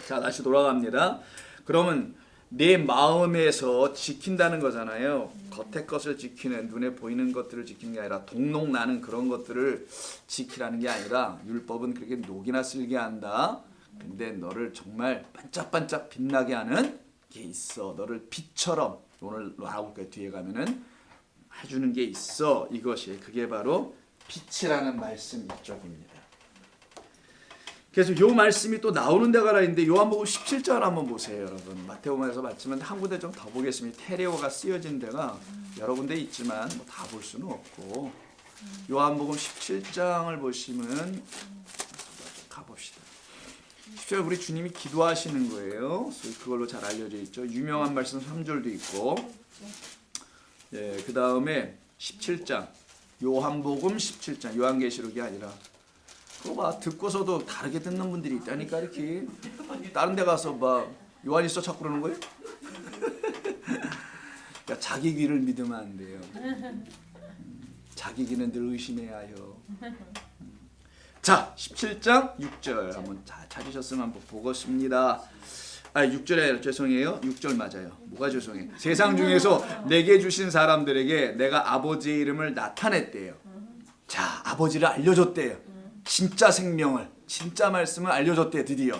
자 다시 돌아갑니다. 그러면 내 마음에서 지킨다는 거잖아요. 겉의 것을 지키는 눈에 보이는 것들을 지키는 게 아니라 동록 나는 그런 것들을 지키라는 게 아니라 율법은 그렇게 녹이나 쓸게 한다. 근데 너를 정말 반짝반짝 빛나게 하는 게 있어. 너를 빛처럼 오늘 나올 거예요. 뒤에 가면은 해주는 게 있어. 이것이 그게 바로 빛이라는 말씀 이쪽입니다. 그래서 요 말씀이 또 나오는 데가 하나 있는데 요한복음 17절 한번 보세요 여러분. 마태복음에서 봤지만 한 군데 좀 더 보겠습니다. 테레오가 쓰여진 데가 여러 군데 있지만 뭐 다 볼 수는 없고 요한복음 17장을 보시면 가봅시다. 17절 우리 주님이 기도하시는 거예요. 그걸로 잘 알려져 있죠. 유명한 말씀 3절도 있고 그 다음에 17장 요한복음 17장 요한계시록이 아니라 그거 봐 듣고서도 다르게 듣는 분들이 있다니까 이렇게 다른 데 가서 막 요한일서 찾고 그러는 거예요? 그러니까 자기 귀를 믿으면 안 돼요. 자기 귀는 늘 의심해야 해요. 자 17장 6절 한번 찾으셨으면 한번 보겠습니다. 6절에 아니라 죄송해요. 6절 맞아요. 뭐가 죄송해요. 세상 중에서 내게 주신 사람들에게 내가 아버지의 이름을 나타냈대요. 자, 아버지를 알려줬대요. 진짜 생명을, 진짜 말씀을 알려줬대요. 드디어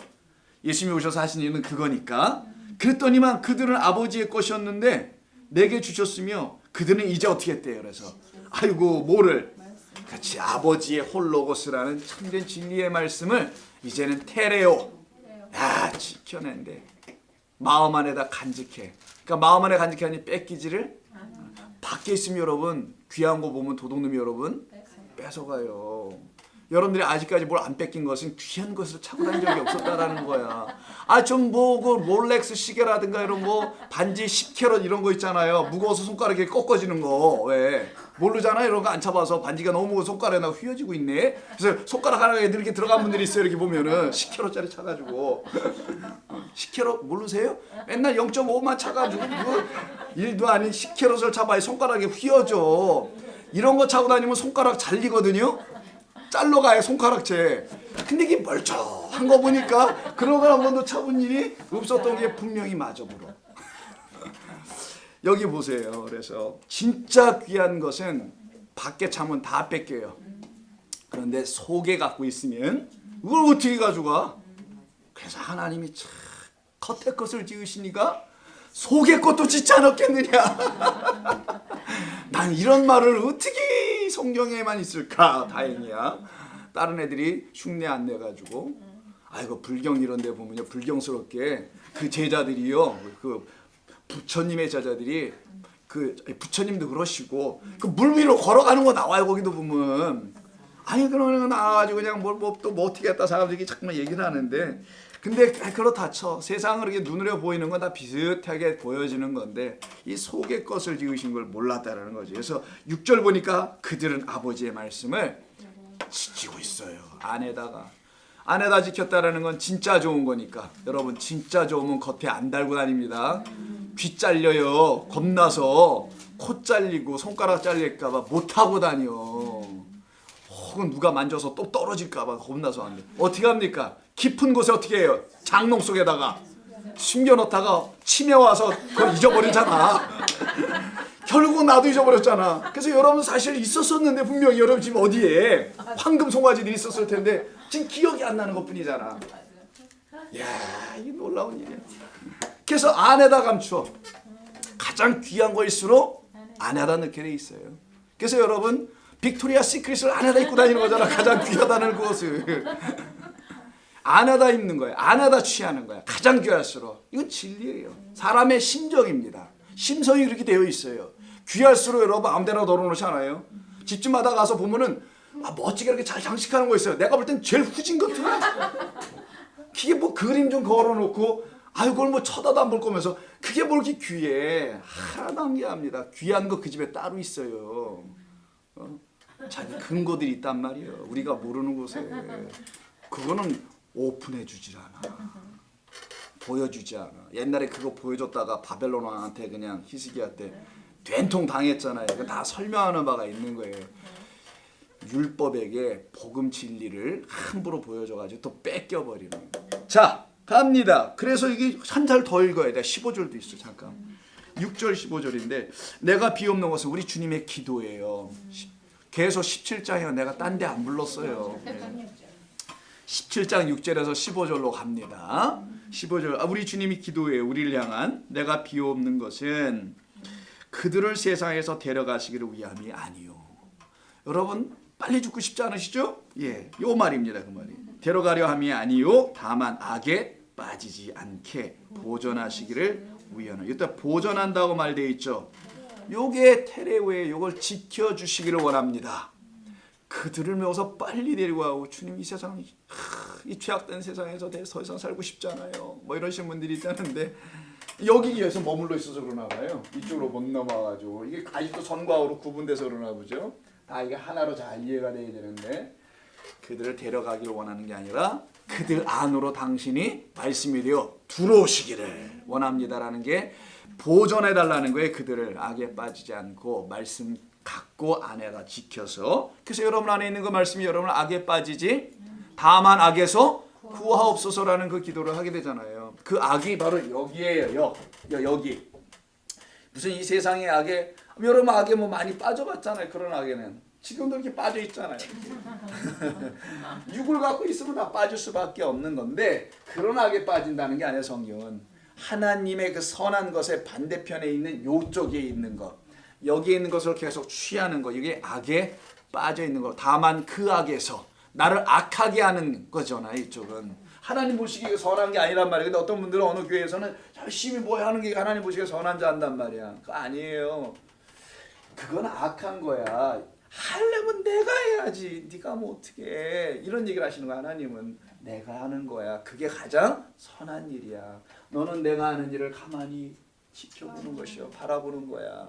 예수님이 오셔서 하신 일은 그거니까. 그랬더니만 그들은 아버지의 것이었는데 내게 주셨으며 그들은 이제 어떻게 했대요. 그래서 아이고 뭐를, 그렇지, 아버지의 홀로고스라는 참된 진리의 말씀을 이제는 테레오, 지켜낸대. 마음 안에다 간직해. 그러니까 마음 안에 간직하니 뺏기지를. 밖에 있으면 여러분 귀한 거 보면 도둑놈이 여러분 뺏어가요. 여러분들이 아직까지 뭘 안 뺏긴 것은 귀한 것을 차고 다닌 적이 없었다라는 거야. 좀 뭐 그 롤렉스 시계라든가 이런 거 반지 10캐럿 이런 거 있잖아요. 무거워서 손가락에 꺾어지는 거. 왜? 모르잖아요. 이런 거 안 차봐서 반지가 너무 무거워 손가락에 휘어지고 있네. 그래서 손가락 하나에 이렇게 들어간 분들이 있어요. 이렇게 보면은 10캐럿짜리 차가지고 10캐럿 모르세요? 맨날 0.5만 차가지고 그 일도 아닌 10캐럿을 차봐야 손가락에 휘어져. 이런 거 차고 다니면 손가락 잘리거든요. 잘러 가요 손가락채. 근데 이게 멀쩡한 거 보니까 그런 걸 한 번도 차본 일이 없었던 게 분명히 맞아 불어. 여기 보세요. 그래서 진짜 귀한 것은 밖에 차면 다 뺏겨요. 그런데 속에 갖고 있으면 이걸 어떻게 가져가? 그래서 하나님이 참 겉에 것을 지으시니까 속의 것도 짓지 않았겠느냐. 난 이런 말을 어떻게 성경에만 있을까. 다행이야. 다른 애들이 흉내 안 내가지고. 아이고 불경 이런 데 보면요 불경스럽게 그 제자들이요, 그 부처님의 제자들이, 그 부처님도 그러시고 그 물 위로 걸어가는 거 나와요. 거기도 보면. 아니 그러는 거 나와가지고 그냥 뭐 어떻게 했다 사람들이 자꾸만 얘기를 하는데, 근데 그렇다 쳐. 세상을 이렇게 눈으로 보이는 건 다 비슷하게 보여지는 건데 이 속의 것을 지으신 걸 몰랐다라는 거죠. 그래서 6절 보니까 그들은 아버지의 말씀을 지키고 있어요. 안에다 지켰다라는 건 진짜 좋은 거니까. 여러분 진짜 좋으면 겉에 안 달고 다닙니다. 귀 잘려요. 겁나서 코 잘리고 손가락 잘릴까 봐 못 하고 다녀. 혹은 누가 만져서 또 떨어질까 봐 겁나서 안 돼. 어떻게 합니까? 깊은 곳에 어떻게 해요? 장롱 속에다가 숨겨놓다가 치매 와서 그걸 잊어버리잖아. 결국 나도 잊어버렸잖아. 그래서 여러분 사실 있었었는데 분명히 여러분 지금 어디에 황금 송아지들이 있었을 텐데 지금 기억이 안 나는 것뿐이잖아. 이야, 이게 놀라운 일이야. 그래서 안에다 감추어. 가장 귀한 거일수록 안에다 넣게 돼 있어요. 그래서 여러분 빅토리아 시크릿을 안에다 입고 다니는 거잖아. 가장 귀하다는 것을 안에다 입는 거예요. 안에다 취하는 거야. 가장 귀할수록. 이건 진리예요. 사람의 심정입니다. 심성이 그렇게 되어 있어요. 귀할수록 여러분 아무데나 널어놓지 않아요. 집집마다 가서 보면은 멋지게 이렇게 잘 장식하는 거 있어요. 내가 볼 땐 제일 후진 같아. 그게 뭐 그림 좀 걸어놓고 그걸 뭐 쳐다도 안 볼 거면서 그게 뭘 이렇게 귀해. 하나도 안 귀합니다. 귀한 거 그 집에 따로 있어요. 자기 근거들이 있단 말이에요. 우리가 모르는 곳에. 그거는 오픈해 주질 않아. 보여주지 않아. 옛날에 그거 보여줬다가 바벨론 왕한테 그냥 히스기야한테 된통 당했잖아요. 다 설명하는 바가 있는 거예요. 율법에게 복음 진리를 함부로 보여줘가지고 또 뺏겨버리는 거예요. 자 갑니다. 그래서 이게 한 달 더 읽어야 돼. 15절도 있어. 잠깐 6절 15절인데 내가 비옵는 것은 우리 주님의 기도예요. 계속 17장이요. 내가 딴 데 안 불렀어요. 17장 6절에서 15절로 갑니다. 15절 우리 주님이 기도해요. 우리를 향한 내가 비옵는 것은 그들을 세상에서 데려가시기를 위함이 아니요. 여러분 빨리 죽고 싶지 않으시죠? 요 말입니다. 그 말이. 데려가려 함이 아니요 다만 악에 빠지지 않게 보존하시기를 위하노. 이때 보존한다고 말되어 있죠. 요게 테레오에 요걸 지켜주시기를 원합니다. 그들을 메워서 빨리 데리고 가고 주님 이 세상 이 죄악된 세상에서 더 이상 살고 싶지 않아요. 뭐 이러신 분들이 있다는데 여기에서 머물러 있어서 그러나 봐요. 이쪽으로 못 넘어가가지고 이게 아직도 선과후로 구분돼서 그러나 보죠. 다 이게 하나로 잘 이해가 돼야 되는데 그들을 데려가기를 원하는 게 아니라 그들 안으로 당신이 말씀이 되어 들어오시기를 원합니다라는 게 보존해달라는 거예요. 그들을 악에 빠지지 않고 말씀 갖고 안에다 지켜서. 그래서 여러분 안에 있는 그 말씀이 여러분 악에 빠지지 다만 악에서 구하옵소서라는 그 기도를 하게 되잖아요. 그 악이 바로 여기에요. 여기. 무슨 이 세상의 악에, 여러분 악에 뭐 많이 빠져봤잖아요. 그런 악에는 지금도 이렇게 빠져 있잖아요. 육을 갖고 있으면 다 빠질 수밖에 없는 건데, 그런 악에 빠진다는 게 아니에요. 성경은 하나님의 그 선한 것의 반대편에 있는 요쪽에 있는 것, 여기에 있는 것을 계속 취하는 것, 이게 악에 빠져 있는 것. 다만 그 악에서 나를 악하게 하는 거잖아요. 이쪽은 하나님 보시기에 선한 게 아니란 말이에요. 근데 어떤 분들은 어느 교회에서는 열심히 뭐 하는 게 하나님 보시기에 선한 자 한단 말이야. 그거 아니에요. 그건 악한 거야. 하려면 내가 해야지. 네가 뭐 어떻게 해. 이런 얘기를 하시는 거야. 하나님은 내가 하는 거야. 그게 가장 선한 일이야. 너는 내가 하는 일을 가만히 지켜보는 것이요, 바라보는 거야.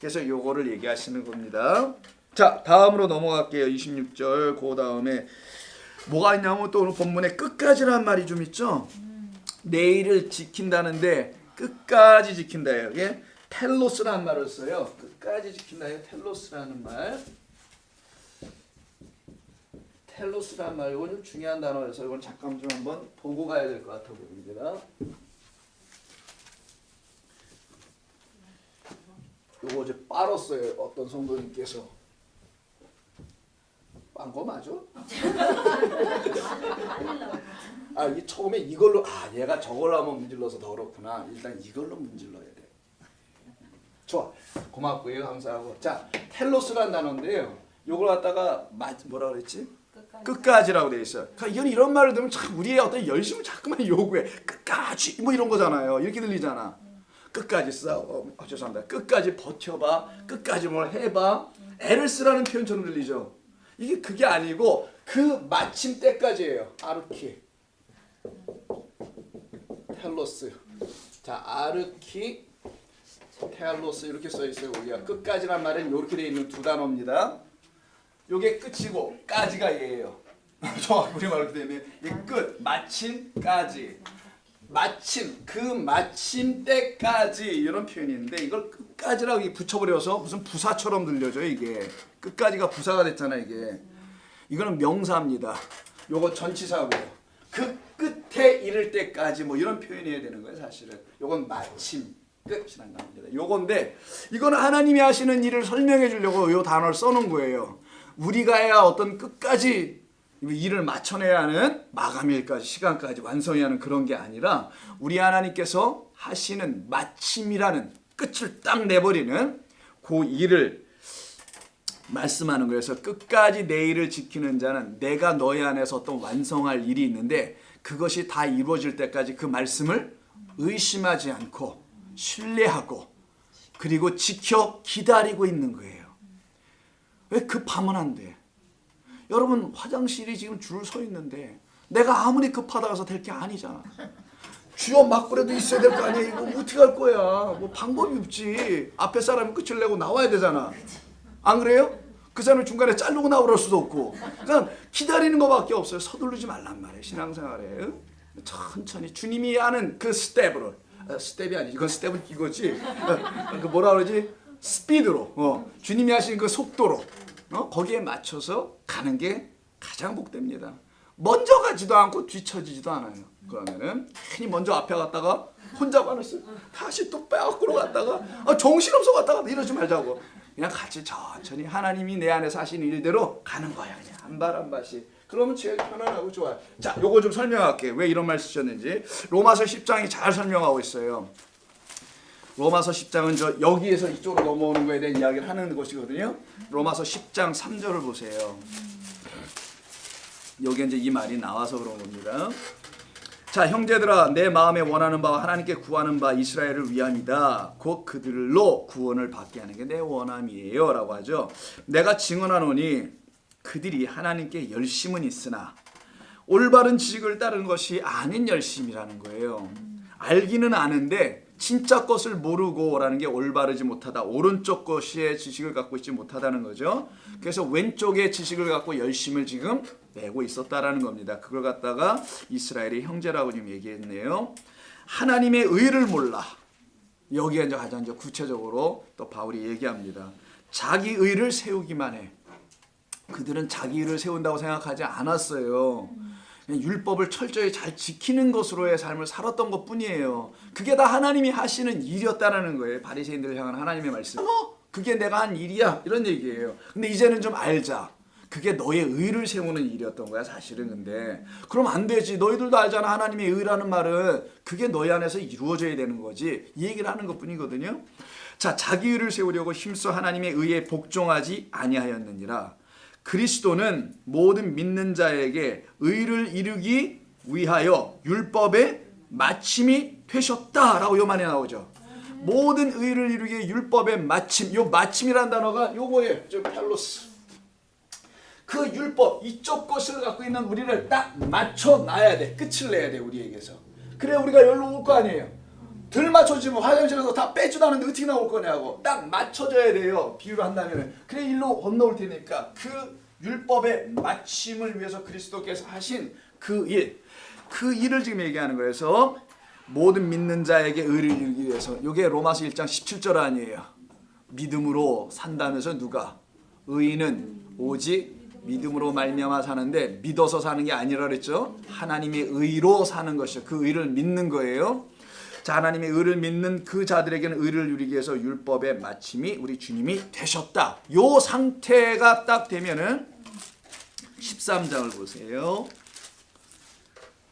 그래서 요거를 얘기하시는 겁니다. 자, 다음으로 넘어갈게요. 26절 그 다음에 뭐가 있냐면 또 오늘 본문에 끝까지란 말이 좀 있죠. 내일을 지킨다는데 끝까지 지킨다예요. 이게 텔로스라는 말을 써요. 끝까지 지킨다예요. 텔로스라는 말. 텔로스라는 말, 이건 좀 중요한 단어여서 이건 잠깐 좀 한번 보고 가야 될 것 같아 보입니다. 요거 이제 빨았어요. 어떤 성도님께서. 빤 거 맞아? 아, 이 처음에 이걸로, 얘가 저걸로 한번 문질러서 더 그렇구나. 일단 이걸로 문질러야 돼. 좋아, 고맙고요, 감사하고. 자, 텔로스라는 단어인데요. 요걸 갖다가 뭐라 그랬지? 끝까지라고 돼 있어요. 그러니까 이건 이런 말을 들으면 참 우리의 어떤 열심을 자꾸만 요구해. 끝까지 뭐 이런 거잖아요. 이렇게 들리잖아. 끝까지 싸워. 죄송합니다. 끝까지 버텨봐. 끝까지 뭘 해봐. 애를 쓰라는 표현처럼 들리죠. 이게 그게 아니고 그 마침 때까지예요. 아르키, 텔로스. 자, 아르키, 텔로스 이렇게 써 있어요. 우리가 끝까지란 말은 이렇게 돼 있는 두 단어입니다. 요게 끝이고 까지가 얘예요. 정확히 우리 말로 돼 있네. 이 끝, 마침까지. 마침, 그 마침 때까지 이런 표현이 있는데 이걸 끝까지라고 붙여버려서 무슨 부사처럼 들려져요. 이게 끝까지가 부사가 됐잖아. 이게 이거는 명사입니다. 요거 전치사고요. 그 끝에 이를 때까지 뭐 이런 표현해야 되는 거예요. 사실은 요건 마침 끝이란 겁니다. 요건데 이거는 하나님이 하시는 일을 설명해 주려고 요 단어를 써놓은 거예요. 우리가 해야 어떤 끝까지 일을 마쳐내야 하는 마감일까지, 시간까지 완성해야 하는 그런 게 아니라 우리 하나님께서 하시는 마침이라는 끝을 딱 내버리는 그 일을 말씀하는 거예요. 그래서 끝까지 내 일을 지키는 자는 내가 너희 안에서 어떤 완성할 일이 있는데 그것이 다 이루어질 때까지 그 말씀을 의심하지 않고 신뢰하고 그리고 지켜 기다리고 있는 거예요. 왜 급하면 안 돼? 여러분 화장실이 지금 줄 서 있는데 내가 아무리 급하다 해서 될 게 아니잖아. 주여 막고라도 있어야 될 거 아니야. 이거 어떻게 할 거야. 뭐 방법이 없지. 앞에 사람이 끝을 내고 나와야 되잖아. 안 그래요? 그 사람을 중간에 자르고 나오랄 수도 없고. 그러니까 기다리는 것밖에 없어요. 서두르지 말란 말이에요. 신앙생활에. 천천히 주님이 하는 그 스텝으로. 스텝이 아니지. 이건 스텝은 이거지. 그 뭐라 그러지? 스피드로. 주님이 하신 그 속도로. 거기에 맞춰서 가는 게 가장 복됩니다. 먼저 가지도 않고 뒤처지지도 않아요. 그러면은 괜히 먼저 앞에 갔다가 혼자 가면서 다시 또 빼앗으러 갔다가 정신없어 갔다가 이러지 말자고. 그냥 같이 천천히 하나님이 내 안에서 하시는 일대로 가는 거야. 그냥 한 발 한 발씩. 그러면 제일 편안하고 좋아요. 자, 요거 좀 설명할게요. 왜 이런 말 쓰셨는지. 로마서 10장이 잘 설명하고 있어요. 로마서 10장은 저 여기에서 이쪽으로 넘어오는 거에 대한 이야기를 하는 것이거든요. 로마서 10장 3절을 보세요. 여기 이제 이 말이 나와서 그런 겁니다. 자, 형제들아, 내 마음에 원하는 바와 하나님께 구하는 바 이스라엘을 위함이다. 곧 그들로 구원을 받게 하는 게 내 원함이에요 라고 하죠. 내가 증언하노니 그들이 하나님께 열심은 있으나 올바른 지식을 따르는 것이 아닌 열심이라는 거예요. 알기는 아는데 진짜 것을 모르고라는 게 올바르지 못하다. 오른쪽 것의 지식을 갖고 있지 못하다는 거죠. 그래서 왼쪽의 지식을 갖고 열심을 지금 내고 있었다라는 겁니다. 그걸 갖다가 이스라엘의 형제라고 지금 얘기했네요. 하나님의 의를 몰라. 여기에 이제 가장 이제 구체적으로 또 바울이 얘기합니다. 자기 의를 세우기만 해. 그들은 자기 의를 세운다고 생각하지 않았어요. 율법을 철저히 잘 지키는 것으로의 삶을 살았던 것뿐이에요. 그게 다 하나님이 하시는 일이었다는 거예요. 바리새인들을 향한 하나님의 말씀. 그게 내가 한 일이야 이런 얘기예요. 근데 이제는 좀 알자. 그게 너의 의를 세우는 일이었던 거야 사실은. 근데 그럼 안 되지. 너희들도 알잖아. 하나님의 의라는 말은 그게 너희 안에서 이루어져야 되는 거지. 이 얘기를 하는 것뿐이거든요. 자, 자기 의를 세우려고 힘써 하나님의 의에 복종하지 아니하였느니라. 그리스도는 모든 믿는 자에게 의를 이루기 위하여 율법의 마침이 되셨다라고 요만에 나오죠. 모든 의를 이루기 위해 율법의 마침. 요 마침이라는 단어가 요거예요. 저 펠로스. 그 율법 이쪽 것을 갖고 있는 우리를 딱 맞춰놔야 돼. 끝을 내야 돼 우리에게서. 그래 우리가 여기로 올 거 아니에요. 덜 맞춰지면 화장실에서 다 빼주다는데 어떻게 나올 거냐고. 딱 맞춰져야 돼요. 비유를 한다면. 그래 일로 건너올 테니까 그 율법의 마침을 위해서 그리스도께서 하신 그 일. 그 일을 지금 얘기하는 거예요. 그래서 모든 믿는 자에게 의를 이루기 위해서. 이게 로마서 1장 17절 아니에요. 믿음으로 산다면서 누가? 의인은 오직 믿음으로 말미암아 사는데 믿어서 사는 게 아니라 그랬죠. 하나님의 의로 사는 것이죠. 그 의를 믿는 거예요. 자, 하나님의 의를 믿는 그 자들에게는 의를 누리기 위해서 율법의 마침이 우리 주님이 되셨다. 요 상태가 딱 되면은 13장을 보세요.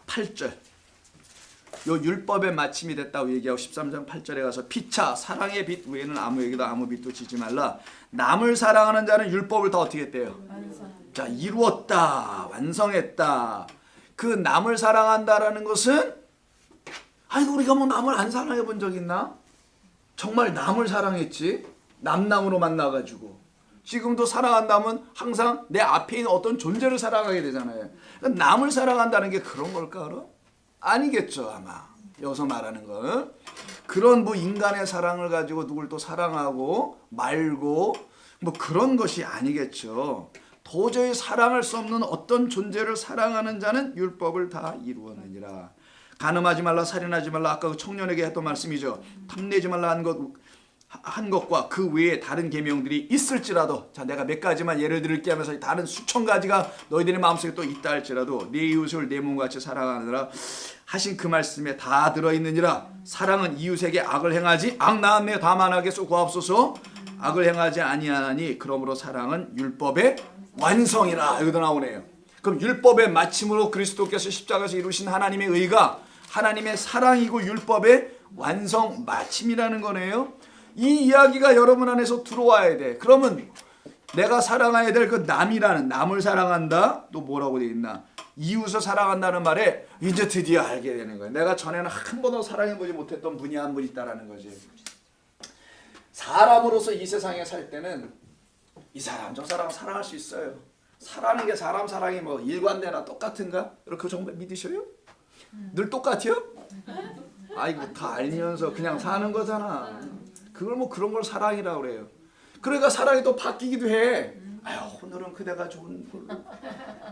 8절. 요 율법의 마침이 됐다고 얘기하고 13장 8절에 가서 피차 사랑의 빛 외에는 아무에게도 아무 빛도 지지 말라. 남을 사랑하는 자는 율법을 다 어떻게 했대요? 자, 이루었다. 완성했다. 그 남을 사랑한다라는 것은 아니 우리가 뭐 남을 안 사랑해 본 적 있나? 정말 남을 사랑했지. 남남으로 만나가지고. 지금도 사랑한다면 항상 내 앞에 있는 어떤 존재를 사랑하게 되잖아요. 그러니까 남을 사랑한다는 게 그런 걸까? 그럼? 아니겠죠 아마. 여기서 말하는 건 그런 뭐 인간의 사랑을 가지고 누굴 또 사랑하고 말고 뭐 그런 것이 아니겠죠. 도저히 사랑할 수 없는 어떤 존재를 사랑하는 자는 율법을 다 이루었느니라. 간음하지 말라, 살인하지 말라. 아까 그 청년에게 했던 말씀이죠. 탐내지 말라 한 것과 그 외에 다른 계명들이 있을지라도, 자 내가 몇 가지만 예를 들게 하면서 다른 수천 가지가 너희들의 마음속에 또 있다 할지라도 내 이웃을 내 몸같이 사랑하느라 하신 그 말씀에 다 들어있느니라. 사랑은 이웃에게 악을 행하지 악나은내 다만하게 쏘고옵소서. 악을 행하지 아니하나니 그러므로 사랑은 율법의 완성이라. 여기도 나오네요. 그럼 율법의 마침으로 그리스도께서 십자가에서 이루신 하나님의 의가 하나님의 사랑이고 율법의 완성 마침이라는 거네요. 이 이야기가 여러분 안에서 들어와야 돼. 그러면 내가 사랑해야 될 그 남이라는, 남을 사랑한다. 또 뭐라고 돼 있나? 이웃을 사랑한다는 말에 이제 드디어 알게 되는 거예요. 내가 전에는 한 번도 사랑해보지 못했던 분이 한 분 있다라는 거지. 사람으로서 이 세상에 살 때는 이 사람 저 사람 사랑할 수 있어요. 사랑하는 게 사람 사랑이 뭐 일관되나 똑같은가? 그렇게 정말 믿으셔요? 늘 똑같아요? 아이고 다 알면서 그냥 사는 거잖아. 그걸 뭐 그런 걸 사랑이라고 그래요. 그러니까 사랑이 또 바뀌기도 해. 아유 오늘은 그대가 좋은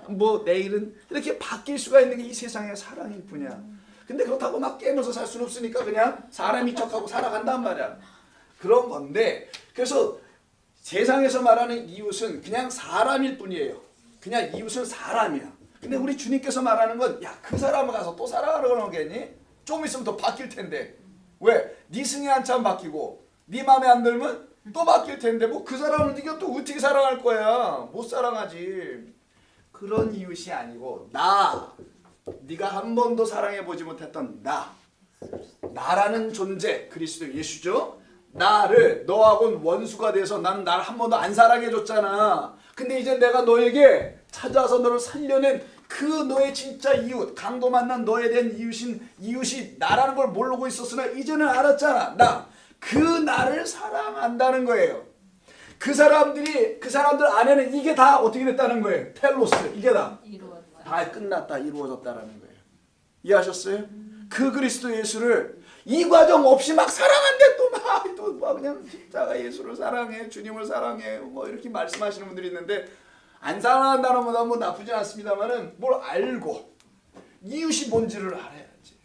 뭐 내일은 이렇게 바뀔 수가 있는 게 이 세상의 사랑일 뿐이야. 근데 그렇다고 막 깨면서 살 수는 없으니까 그냥 사람인 척하고 살아간단 말이야. 그런 건데 그래서 세상에서 말하는 이웃은 그냥 사람일 뿐이에요. 그냥 이웃은 사람이야. 근데 우리 주님께서 말하는 건 야 그 사람을 가서 또 사랑하라고 그러겠니? 좀 있으면 더 바뀔 텐데. 왜? 네 승에 한참 바뀌고 네 마음에 안 들면 또 바뀔 텐데 뭐 그 사람을 네가 또 어떻게 사랑할 거야? 못 사랑하지. 그런 이웃이 아니고 나. 네가 한 번도 사랑해보지 못했던 나라는 존재 그리스도 예수죠. 나를 너하고는 원수가 돼서 나는 나를 한 번도 안 사랑해줬잖아. 근데 이제 내가 너에게 찾아서 너를 살려낸 그 너의 진짜 이웃, 강도 만난 너에 대한 이웃이 나라는 걸 모르고 있었으나 이제는 알았잖아. 그 나를 사랑한다는 거예요. 그 사람들 안에는 이게 다 어떻게 됐다는 거예요. 텔로스 이게 다 끝났다, 이루어졌다라는 거예요. 이해하셨어요? 그 그리스도 예수를 이 과정 없이 막 사랑한대 또 막 그냥 십자가 예수를 사랑해, 주님을 사랑해 뭐 이렇게 말씀하시는 분들이 있는데 안 사랑한다는 것보다 뭐 나쁘진 않습니다만은 뭘 알고 이웃이 뭔지를 알아야지.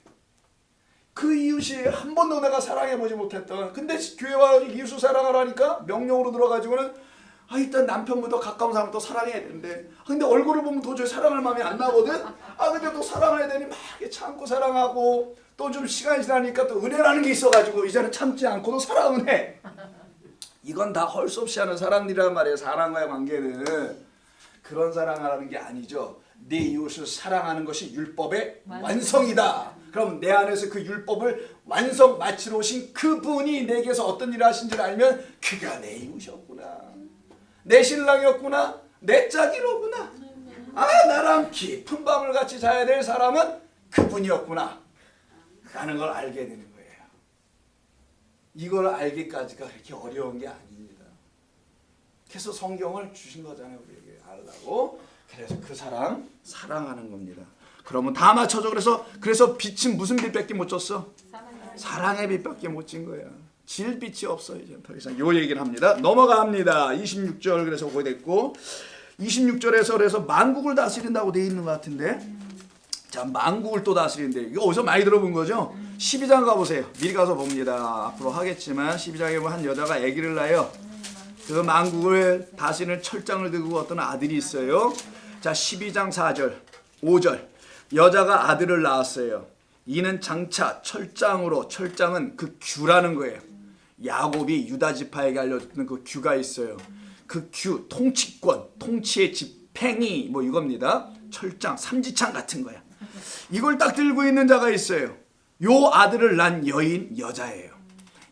그 이웃이 한 번도 내가 사랑해보지 못했던 근데 교회 와서 이웃을 사랑하라니까 명령으로 들어가지고는 일단 남편보다 가까운 사람을 또 사랑해야 되는데 근데 얼굴을 보면 도저히 사랑할 마음이 안 나거든. 근데 또 사랑해야 되니 막 참고 사랑하고 또 좀 시간이 지나니까 또 은혜라는 게 있어가지고 이제는 참지 않고도 사랑은 해. 이건 다 헐 수 없이 하는 사랑이란 말이에요. 사랑과의 관계는. 그런 사랑하는 게 아니죠. 내 이웃을 사랑하는 것이 율법의 완성이다. 그럼 내 안에서 그 율법을 완성 마치러 오신 그분이 내게서 어떤 일을 하신지를 알면 그가 내 이웃이었구나. 내 신랑이었구나. 내 짝이로구나. 나랑 깊은 밤을 같이 자야 될 사람은 그분이었구나 라는 걸 알게 되는 거예요. 이걸 알기까지가 그렇게 어려운 게 아닙니다. 그래서 성경을 주신 거잖아요. 우리에게 알라고. 그래서 그 사랑하는 겁니다. 그러면 다 맞춰줘. 그래서 빛은 무슨 빛밖에 못 줬어? 사랑의 빛밖에 못 준 거야. 질 빛이 없어. 이제 더 이상 요 얘기를 합니다. 넘어갑니다. 26절 그래서 거기 됐고 26절에서 그래서 만국을 다스린다고 돼 있는 것 같은데 자 만국을 또 다스린대. 이거 어디서 많이 들어본 거죠? 12장 가보세요. 미리 가서 봅니다. 앞으로 하겠지만 12장에 보면 한 여자가 아기를 낳아요. 그 만국을 다스리는 철장을 들고 어떤 아들이 있어요. 자 12장 4절 5절 여자가 아들을 낳았어요. 이는 장차 철장으로 철장은 그 규라는 거예요. 야곱이 유다 지파에게 알려줬던 그 규가 있어요. 그 규 통치권 통치의 집행이 뭐 이겁니다. 철장 삼지창 같은 거야. 이걸 딱 들고 있는 자가 있어요. 요 아들을 낳은 여자예요.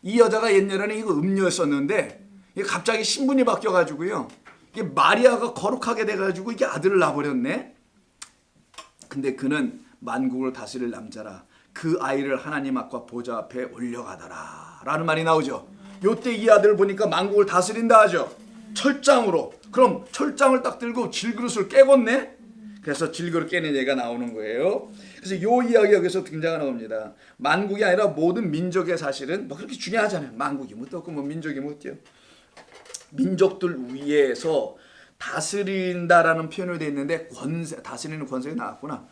이 여자가 옛날에는 이거 음녀였었는데 갑자기 신분이 바뀌어가지고요. 이게 마리아가 거룩하게 돼가지고 이게 아들을 낳아버렸네. 근데 그는 만국을 다스릴 남자라. 그 아이를 하나님 앞과 보좌 앞에 올려가더라 라는 말이 나오죠. 요때 이 아들을 보니까 만국을 다스린다 하죠. 철장으로. 그럼 철장을 딱 들고 질그릇을 깨겠네. 그래서 질그릇 깨는 얘가 나오는 거예요. 그래서 요 이야기가 여기서 등장하는 겁니다. 만국이 아니라 모든 민족의 사실은 뭐 그렇게 중요하잖아요. 만국이 뭐 어떻고 뭐 민족이 뭐 어때요. 민족들 위에서 다스린다라는 표현으로 되어 있는데 다스리는 권세가 나왔구나.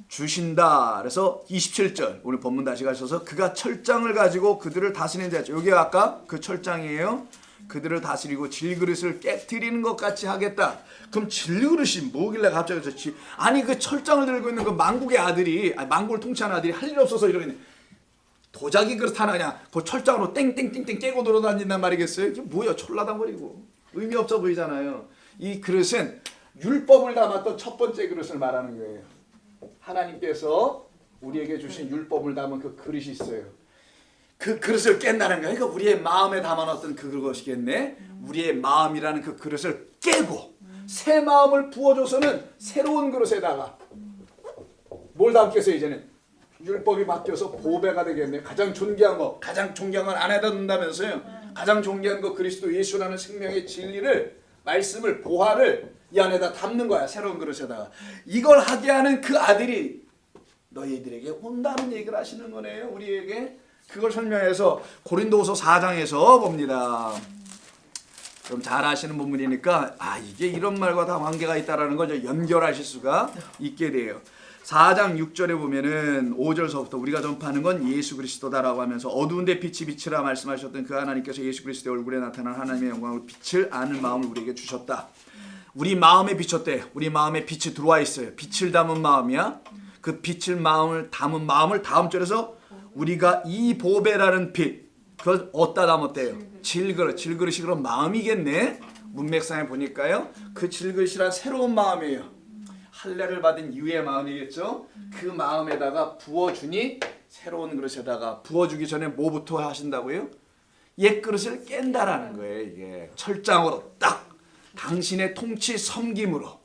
주신다. 그래서 27절 오늘 본문 다시 가셔서 그가 철장을 가지고 그들을 다스리는 자죠. 여기 아까 그 철장이에요. 그들을 다스리고 질그릇을 깨트리는 것 같이 하겠다. 그럼 질그릇이 뭐길래 갑자기 그 철장을 들고 있는 그 만국의 아들이 만국을 통치하는 아들이 할 일 없어서 이러겠네. 도자기 그릇 하나 그냥 그 철장으로 땡땡땡땡 깨고 돌아다닌단 말이겠어요? 이게 뭐야 촐라당거리고 의미 없어 보이잖아요. 이 그릇은 율법을 담았던 첫 번째 그릇을 말하는 거예요. 하나님께서 우리에게 주신 율법을 담은 그 그릇이 있어요. 그 그릇을 깬다는 거예요. 그러니까 우리의 마음에 담아놨던 그것이겠네. 우리의 마음이라는 그 그릇을 깨고 새 마음을 부어줘서는 새로운 그릇에다가 뭘 담겠어요 이제는? 율법이 바뀌어서 보배가 되겠네. 가장 존귀한 거, 가장 존귀한 건 안에다 넣는다면서요. 가장 존귀한 거 그리스도 예수라는 생명의 진리를, 말씀을, 보화를 이 안에다 담는 거야. 새로운 그릇에다가. 이걸 하게 하는 그 아들이 너희들에게 온다는 얘기를 하시는 거네요. 우리에게. 그걸 설명해서 고린도후서 4장에서 봅니다. 좀 잘 아시는 부분이니까 이게 이런 말과 다 관계가 있다라는 걸 연결하실 수가 있게 돼요. 4장 6절에 보면은 5절서부터 우리가 전파하는 건 예수 그리스도다라고 하면서 어두운데 빛이 빛이라 말씀하셨던 그 하나님께서 예수 그리스도의 얼굴에 나타난 하나님의 영광을 빛을 아는 마음을 우리에게 주셨다. 우리 마음에 비쳤대. 우리 마음에 빛이 들어와 있어요. 빛을 담은 마음이야. 그 빛을 마음을 담은 마음을 다음 절에서 우리가 이 보배라는 빛 그걸 어디다 담았대요? 질그릇. 질그릇이 그런 마음이겠네. 문맥상에 보니까요. 그 질그릇이란 새로운 마음이에요. 할례를 받은 이후의 마음이겠죠. 그 마음에다가 부어주니 새로운 그릇에다가 부어주기 전에 뭐부터 하신다고요? 옛 그릇을 깬다라는 거예요. 이게 철장으로 딱 당신의 통치 섬김으로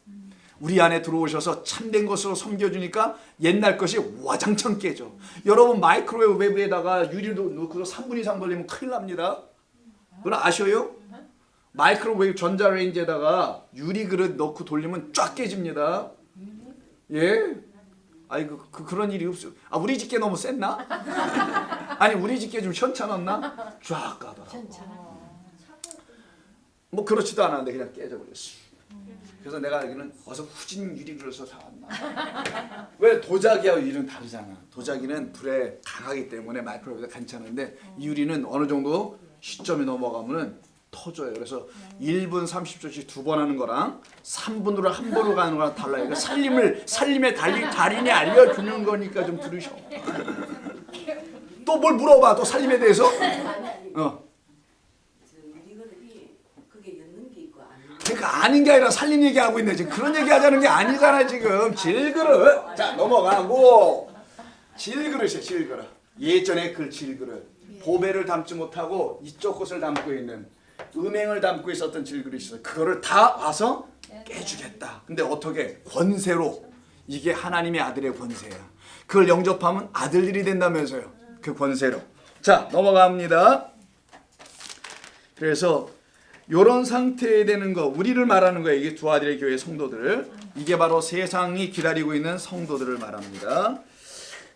우리 안에 들어오셔서 참된 것으로 섬겨주니까 옛날 것이 와장창 깨져. 여러분 마이크로웨이브에다가 유리도 넣고 3분 이상 걸리면 큰일 납니다. 그걸 아셔요? 마이크로웨이브 전자레인지에다가 유리 그릇 넣고 돌리면 쫙 깨집니다. 예? 그런 일이 없어요. 우리 집게 너무 셌나? 아니 우리 집게 좀 현찮았나? 쫙 가더라고. 뭐 그렇지도 않았는데 그냥 깨져버렸어. 그래서 내가 알기는 어서 후진 유리 그릇을 사왔나. 왜 도자기하고 유리는 다르잖아. 도자기는 불에 강하기 때문에 마이크로웨이브가 괜찮은데 이 유리는 어느 정도 시점이 넘어가면은 터져요. 그래서 1분 30초씩 2번 하는 거랑 3분으로 한 번으로 가는 거랑 달라요. 그러니까 살림의 달인이 알려주는 거니까 좀 들으셔. 또 뭘 물어봐. 또 살림에 대해서. 그러니까 아닌 게 아니라 살림 얘기하고 있네. 지금 그런 얘기 하자는 게 아니잖아. 지금 질그릇. 자, 넘어가고. 질그릇이야. 질그릇. 예전에 그 질그릇. 보배를 담지 못하고 이쪽 것을 담고 있는, 음행을 담고 있었던 질그릇이 있어요. 그거를 다 와서 깨주겠다. 근데 어떻게? 권세로. 이게 하나님의 아들의 권세야. 그걸 영접하면 아들들이 된다면서요. 그 권세로. 자, 넘어갑니다. 그래서 이런 상태에 되는 거, 우리를 말하는 거예요. 이게 두아디라 교회 성도들. 이게 바로 세상이 기다리고 있는 성도들을 말합니다.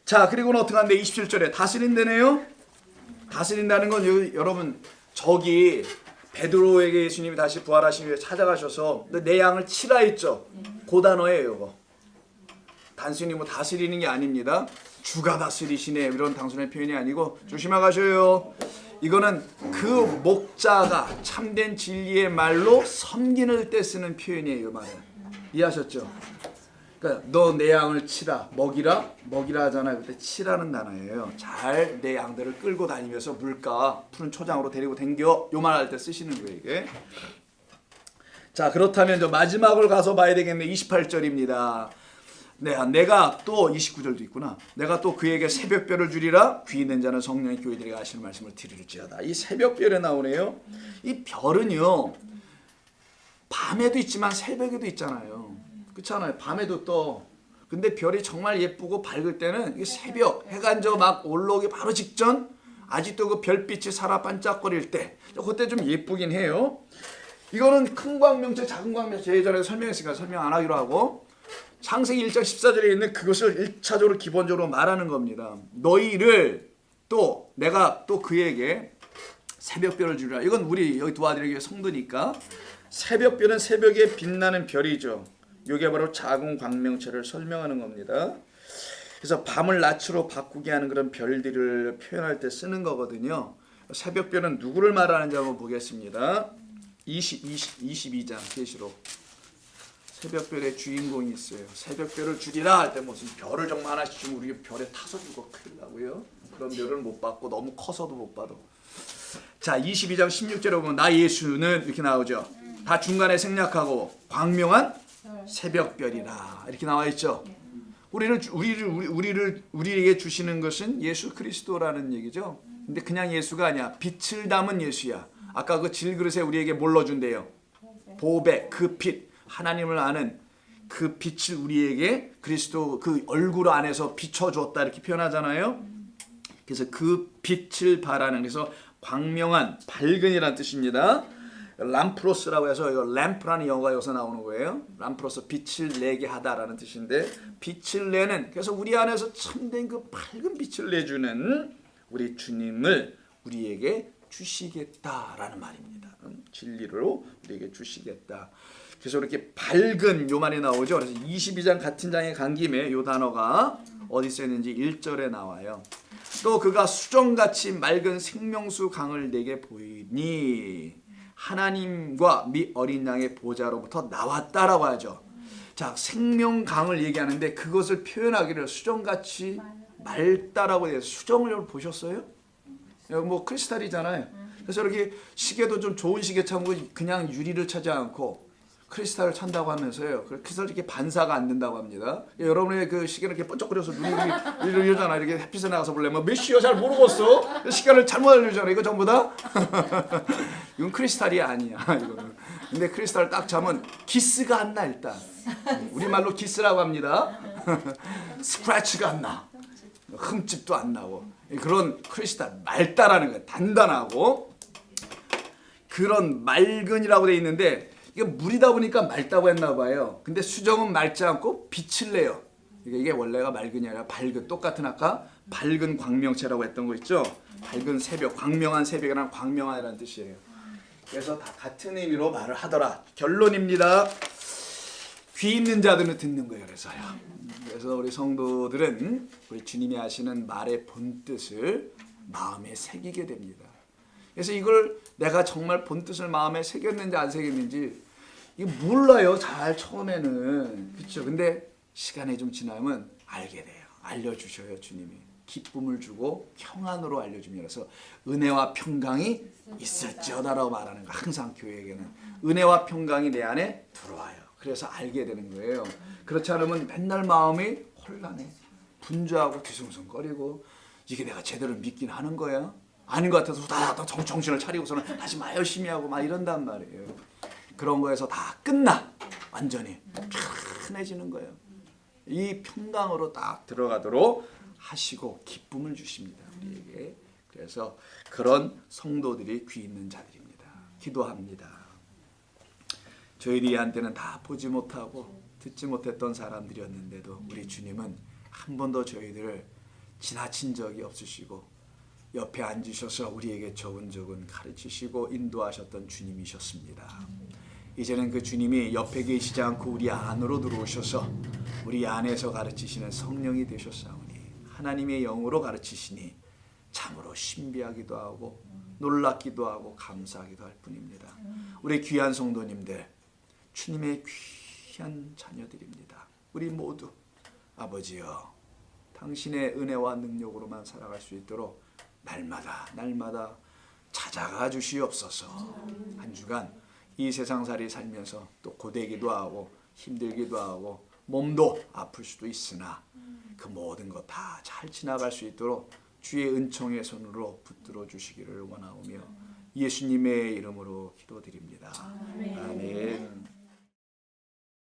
자, 그리고는 어떻게 하는데 27절에 다스린다네요. 다스린다는 건 여러분, 저기 베드로에게 예수님이 다시 부활하신 후에 찾아가셔서 내 양을 치라 했죠. 그 단어예요. 이거. 단순히 뭐 다스리는 게 아닙니다. 주가 다스리시네 이런 단순한 표현이 아니고 조심하가셔요. 이거는 그 목자가 참된 진리의 말로 섬기는 때 쓰는 표현이에요. 말은 이해하셨죠? 그러니까 너 내 양을 치라, 먹이라 하잖아요. 그때 치라는 단어예요. 잘 내 양들을 끌고 다니면서 물가 푸른 초장으로 데리고 댕겨, 요 말 할 때 쓰시는 거예요. 이게. 자, 그렇다면 저 마지막을 가서 봐야 되겠네. 28절입니다. 내가 또 29절도 있구나. 내가 또 그에게 새벽별을 주리라. 귀 있는 자는 성령의 교회들에게 하시는 말씀을 들을지어다. 이 새벽별에 나오네요. 이 별은요, 밤에도 있지만 새벽에도 있잖아요. 그렇잖아요. 밤에도 떠. 근데 별이 정말 예쁘고 밝을 때는 이 새벽, 해가 이제 막 올라오기 바로 직전, 아직도 그 별빛이 살아 반짝거릴 때, 그때 좀 예쁘긴 해요. 이거는 큰 광명체, 작은 광명체 예전에 설명했으니까 설명 안 하기로 하고, 창세기 1장 14절에 있는 그것을 1차적으로 기본적으로 말하는 겁니다. 너희를 또 내가 또 그에게 새벽별을 주리라. 이건 우리 여기 두아디라 성도니까 새벽별은 새벽에 빛나는 별이죠. 이게 바로 작은 광명체를 설명하는 겁니다. 그래서 밤을 낮으로 바꾸게 하는 그런 별들을 표현할 때 쓰는 거거든요. 새벽별은 누구를 말하는지 한번 보겠습니다. 22장 계시록. 새벽별의 주인공이 있어요. 새벽별을 주리라 할 때 무슨 별을 정말 하나씩 주면 우리 별에 타서 죽어 큰일 나고요. 그런 별을 못 받고 너무 커서도 못 받아. 자, 22장 16절에 보면 나 예수는 이렇게 나오죠. 다 중간에 생략하고 광명한 새벽별이라 이렇게 나와 있죠. 우리에게 주시는 것은 예수 그리스도라는 얘기죠. 근데 그냥 예수가 아니야. 빛을 담은 예수야. 아까 그 질그릇에 우리에게 뭘로 준대요? 보배, 그 빛. 하나님을 아는 그 빛을 우리에게 그리스도 그 얼굴 안에서 비춰주었다 이렇게 표현하잖아요. 그래서 그 빛을 바라는, 그래서 광명한, 밝은이라는 뜻입니다. 람프로스라고 해서 이거 램프라는 영어가 여기서 나오는 거예요. 람프로스, 빛을 내게 하다라는 뜻인데, 빛을 내는, 그래서 우리 안에서 참된 그 밝은 빛을 내주는 우리 주님을 우리에게 주시겠다라는 말입니다. 진리로 우리에게 주시겠다. 그래서 이렇게 밝은 요 말이 나오죠. 그래서 22장 같은 장에 간 김에 요 단어가 어디 쓰였는지 1절에 나와요. 또 그가 수정같이 맑은 생명수 강을 내게 보이니 하나님과 미 어린 양의 보좌로부터 나왔다라고 하죠. 자, 생명강을 얘기하는데 그것을 표현하기를 수정같이 맑다라고 해요. 수정을 보셨어요? 뭐 크리스탈이잖아요. 그래서 이렇게 시계도 좀 좋은 시계 참고 그냥 유리를 차지 않고 크리스탈을 찬다고 하면서요. 그래서 이렇게 반사가 안 된다고 합니다. 여러분의 그 시계는 이렇게 번쩍거려서 눈이 이러잖아. 이렇게 햇빛에 나가서 보려면 몇 시요? 잘 모르겠어. 시간을 잘못 알려주잖아. 이거 전부 다. 이건 크리스탈이 아니야. 이거는. 근데 크리스탈 딱 차면 기스가 안 나 일단. 우리말로 기스라고 합니다. 스크래치가 안 나. 흠집도 안 나고. 그런 크리스탈 맑다라는 거예요. 단단하고. 그런 맑은이라고 돼 있는데 이게 물이다 보니까 맑다고 했나 봐요. 근데 수정은 맑지 않고 빛을 내요. 이게 원래가 맑은이 아니라 밝은, 똑같은 아까 밝은 광명체라고 했던 거 있죠. 밝은 새벽, 광명한 새벽이란 광명한이라는 뜻이에요. 그래서 다 같은 의미로 말을 하더라. 결론입니다. 귀 있는 자들은 듣는 거예요. 그래서 우리 성도들은 우리 주님이 하시는 말의 본뜻을 마음에 새기게 됩니다. 그래서 이걸 내가 정말 본뜻을 마음에 새겼는지 안 새겼는지 이거 몰라요. 잘 처음에는. 그렇죠. 근데 시간이 좀 지나면 알게 돼요. 알려주셔요. 주님이. 기쁨을 주고 평안으로 알려줌이라서 은혜와 평강이 있을지어다라고 말하는 거. 항상 교회에게는 은혜와 평강이 내 안에 들어와요. 그래서 알게 되는 거예요. 그렇지 않으면 맨날 마음이 혼란해. 분주하고 뒤숭숭거리고 이게 내가 제대로 믿긴 하는 거야? 아닌 것 같아서 다 정신을 차리고서는 다시 막 열심히 하고 막 이런단 말이에요. 그런 거에서 다 끝나. 완전히 편해지는 거예요. 이 평강으로 딱 들어가도록 하시고 기쁨을 주십니다. 우리에게. 그래서 그런 성도들이 귀 있는 자들입니다. 기도합니다. 저희들이 한테는 다 보지 못하고 듣지 못했던 사람들이었는데도 우리 주님은 한 번도 저희들을 지나친 적이 없으시고 옆에 앉으셔서 우리에게 조근조근 가르치시고 인도하셨던 주님이셨습니다. 이제는 그 주님이 옆에 계시지 않고 우리 안으로 들어오셔서 우리 안에서 가르치시는 성령이 되셨사오니 하나님의 영으로 가르치시니 참으로 신비하기도 하고 놀랍기도 하고 감사하기도 할 뿐입니다. 우리 귀한 성도님들, 주님의 귀한 자녀들입니다. 우리 모두 아버지여, 당신의 은혜와 능력으로만 살아갈 수 있도록 날마다 찾아가 주시옵소서. 한 주간 이 세상살이 살면서 또 고되기도 하고 힘들기도 하고 몸도 아플 수도 있으나 그 모든 것 다 잘 지나갈 수 있도록 주의 은총의 손으로 붙들어 주시기를 원하오며 예수님의 이름으로 기도드립니다. 아멘.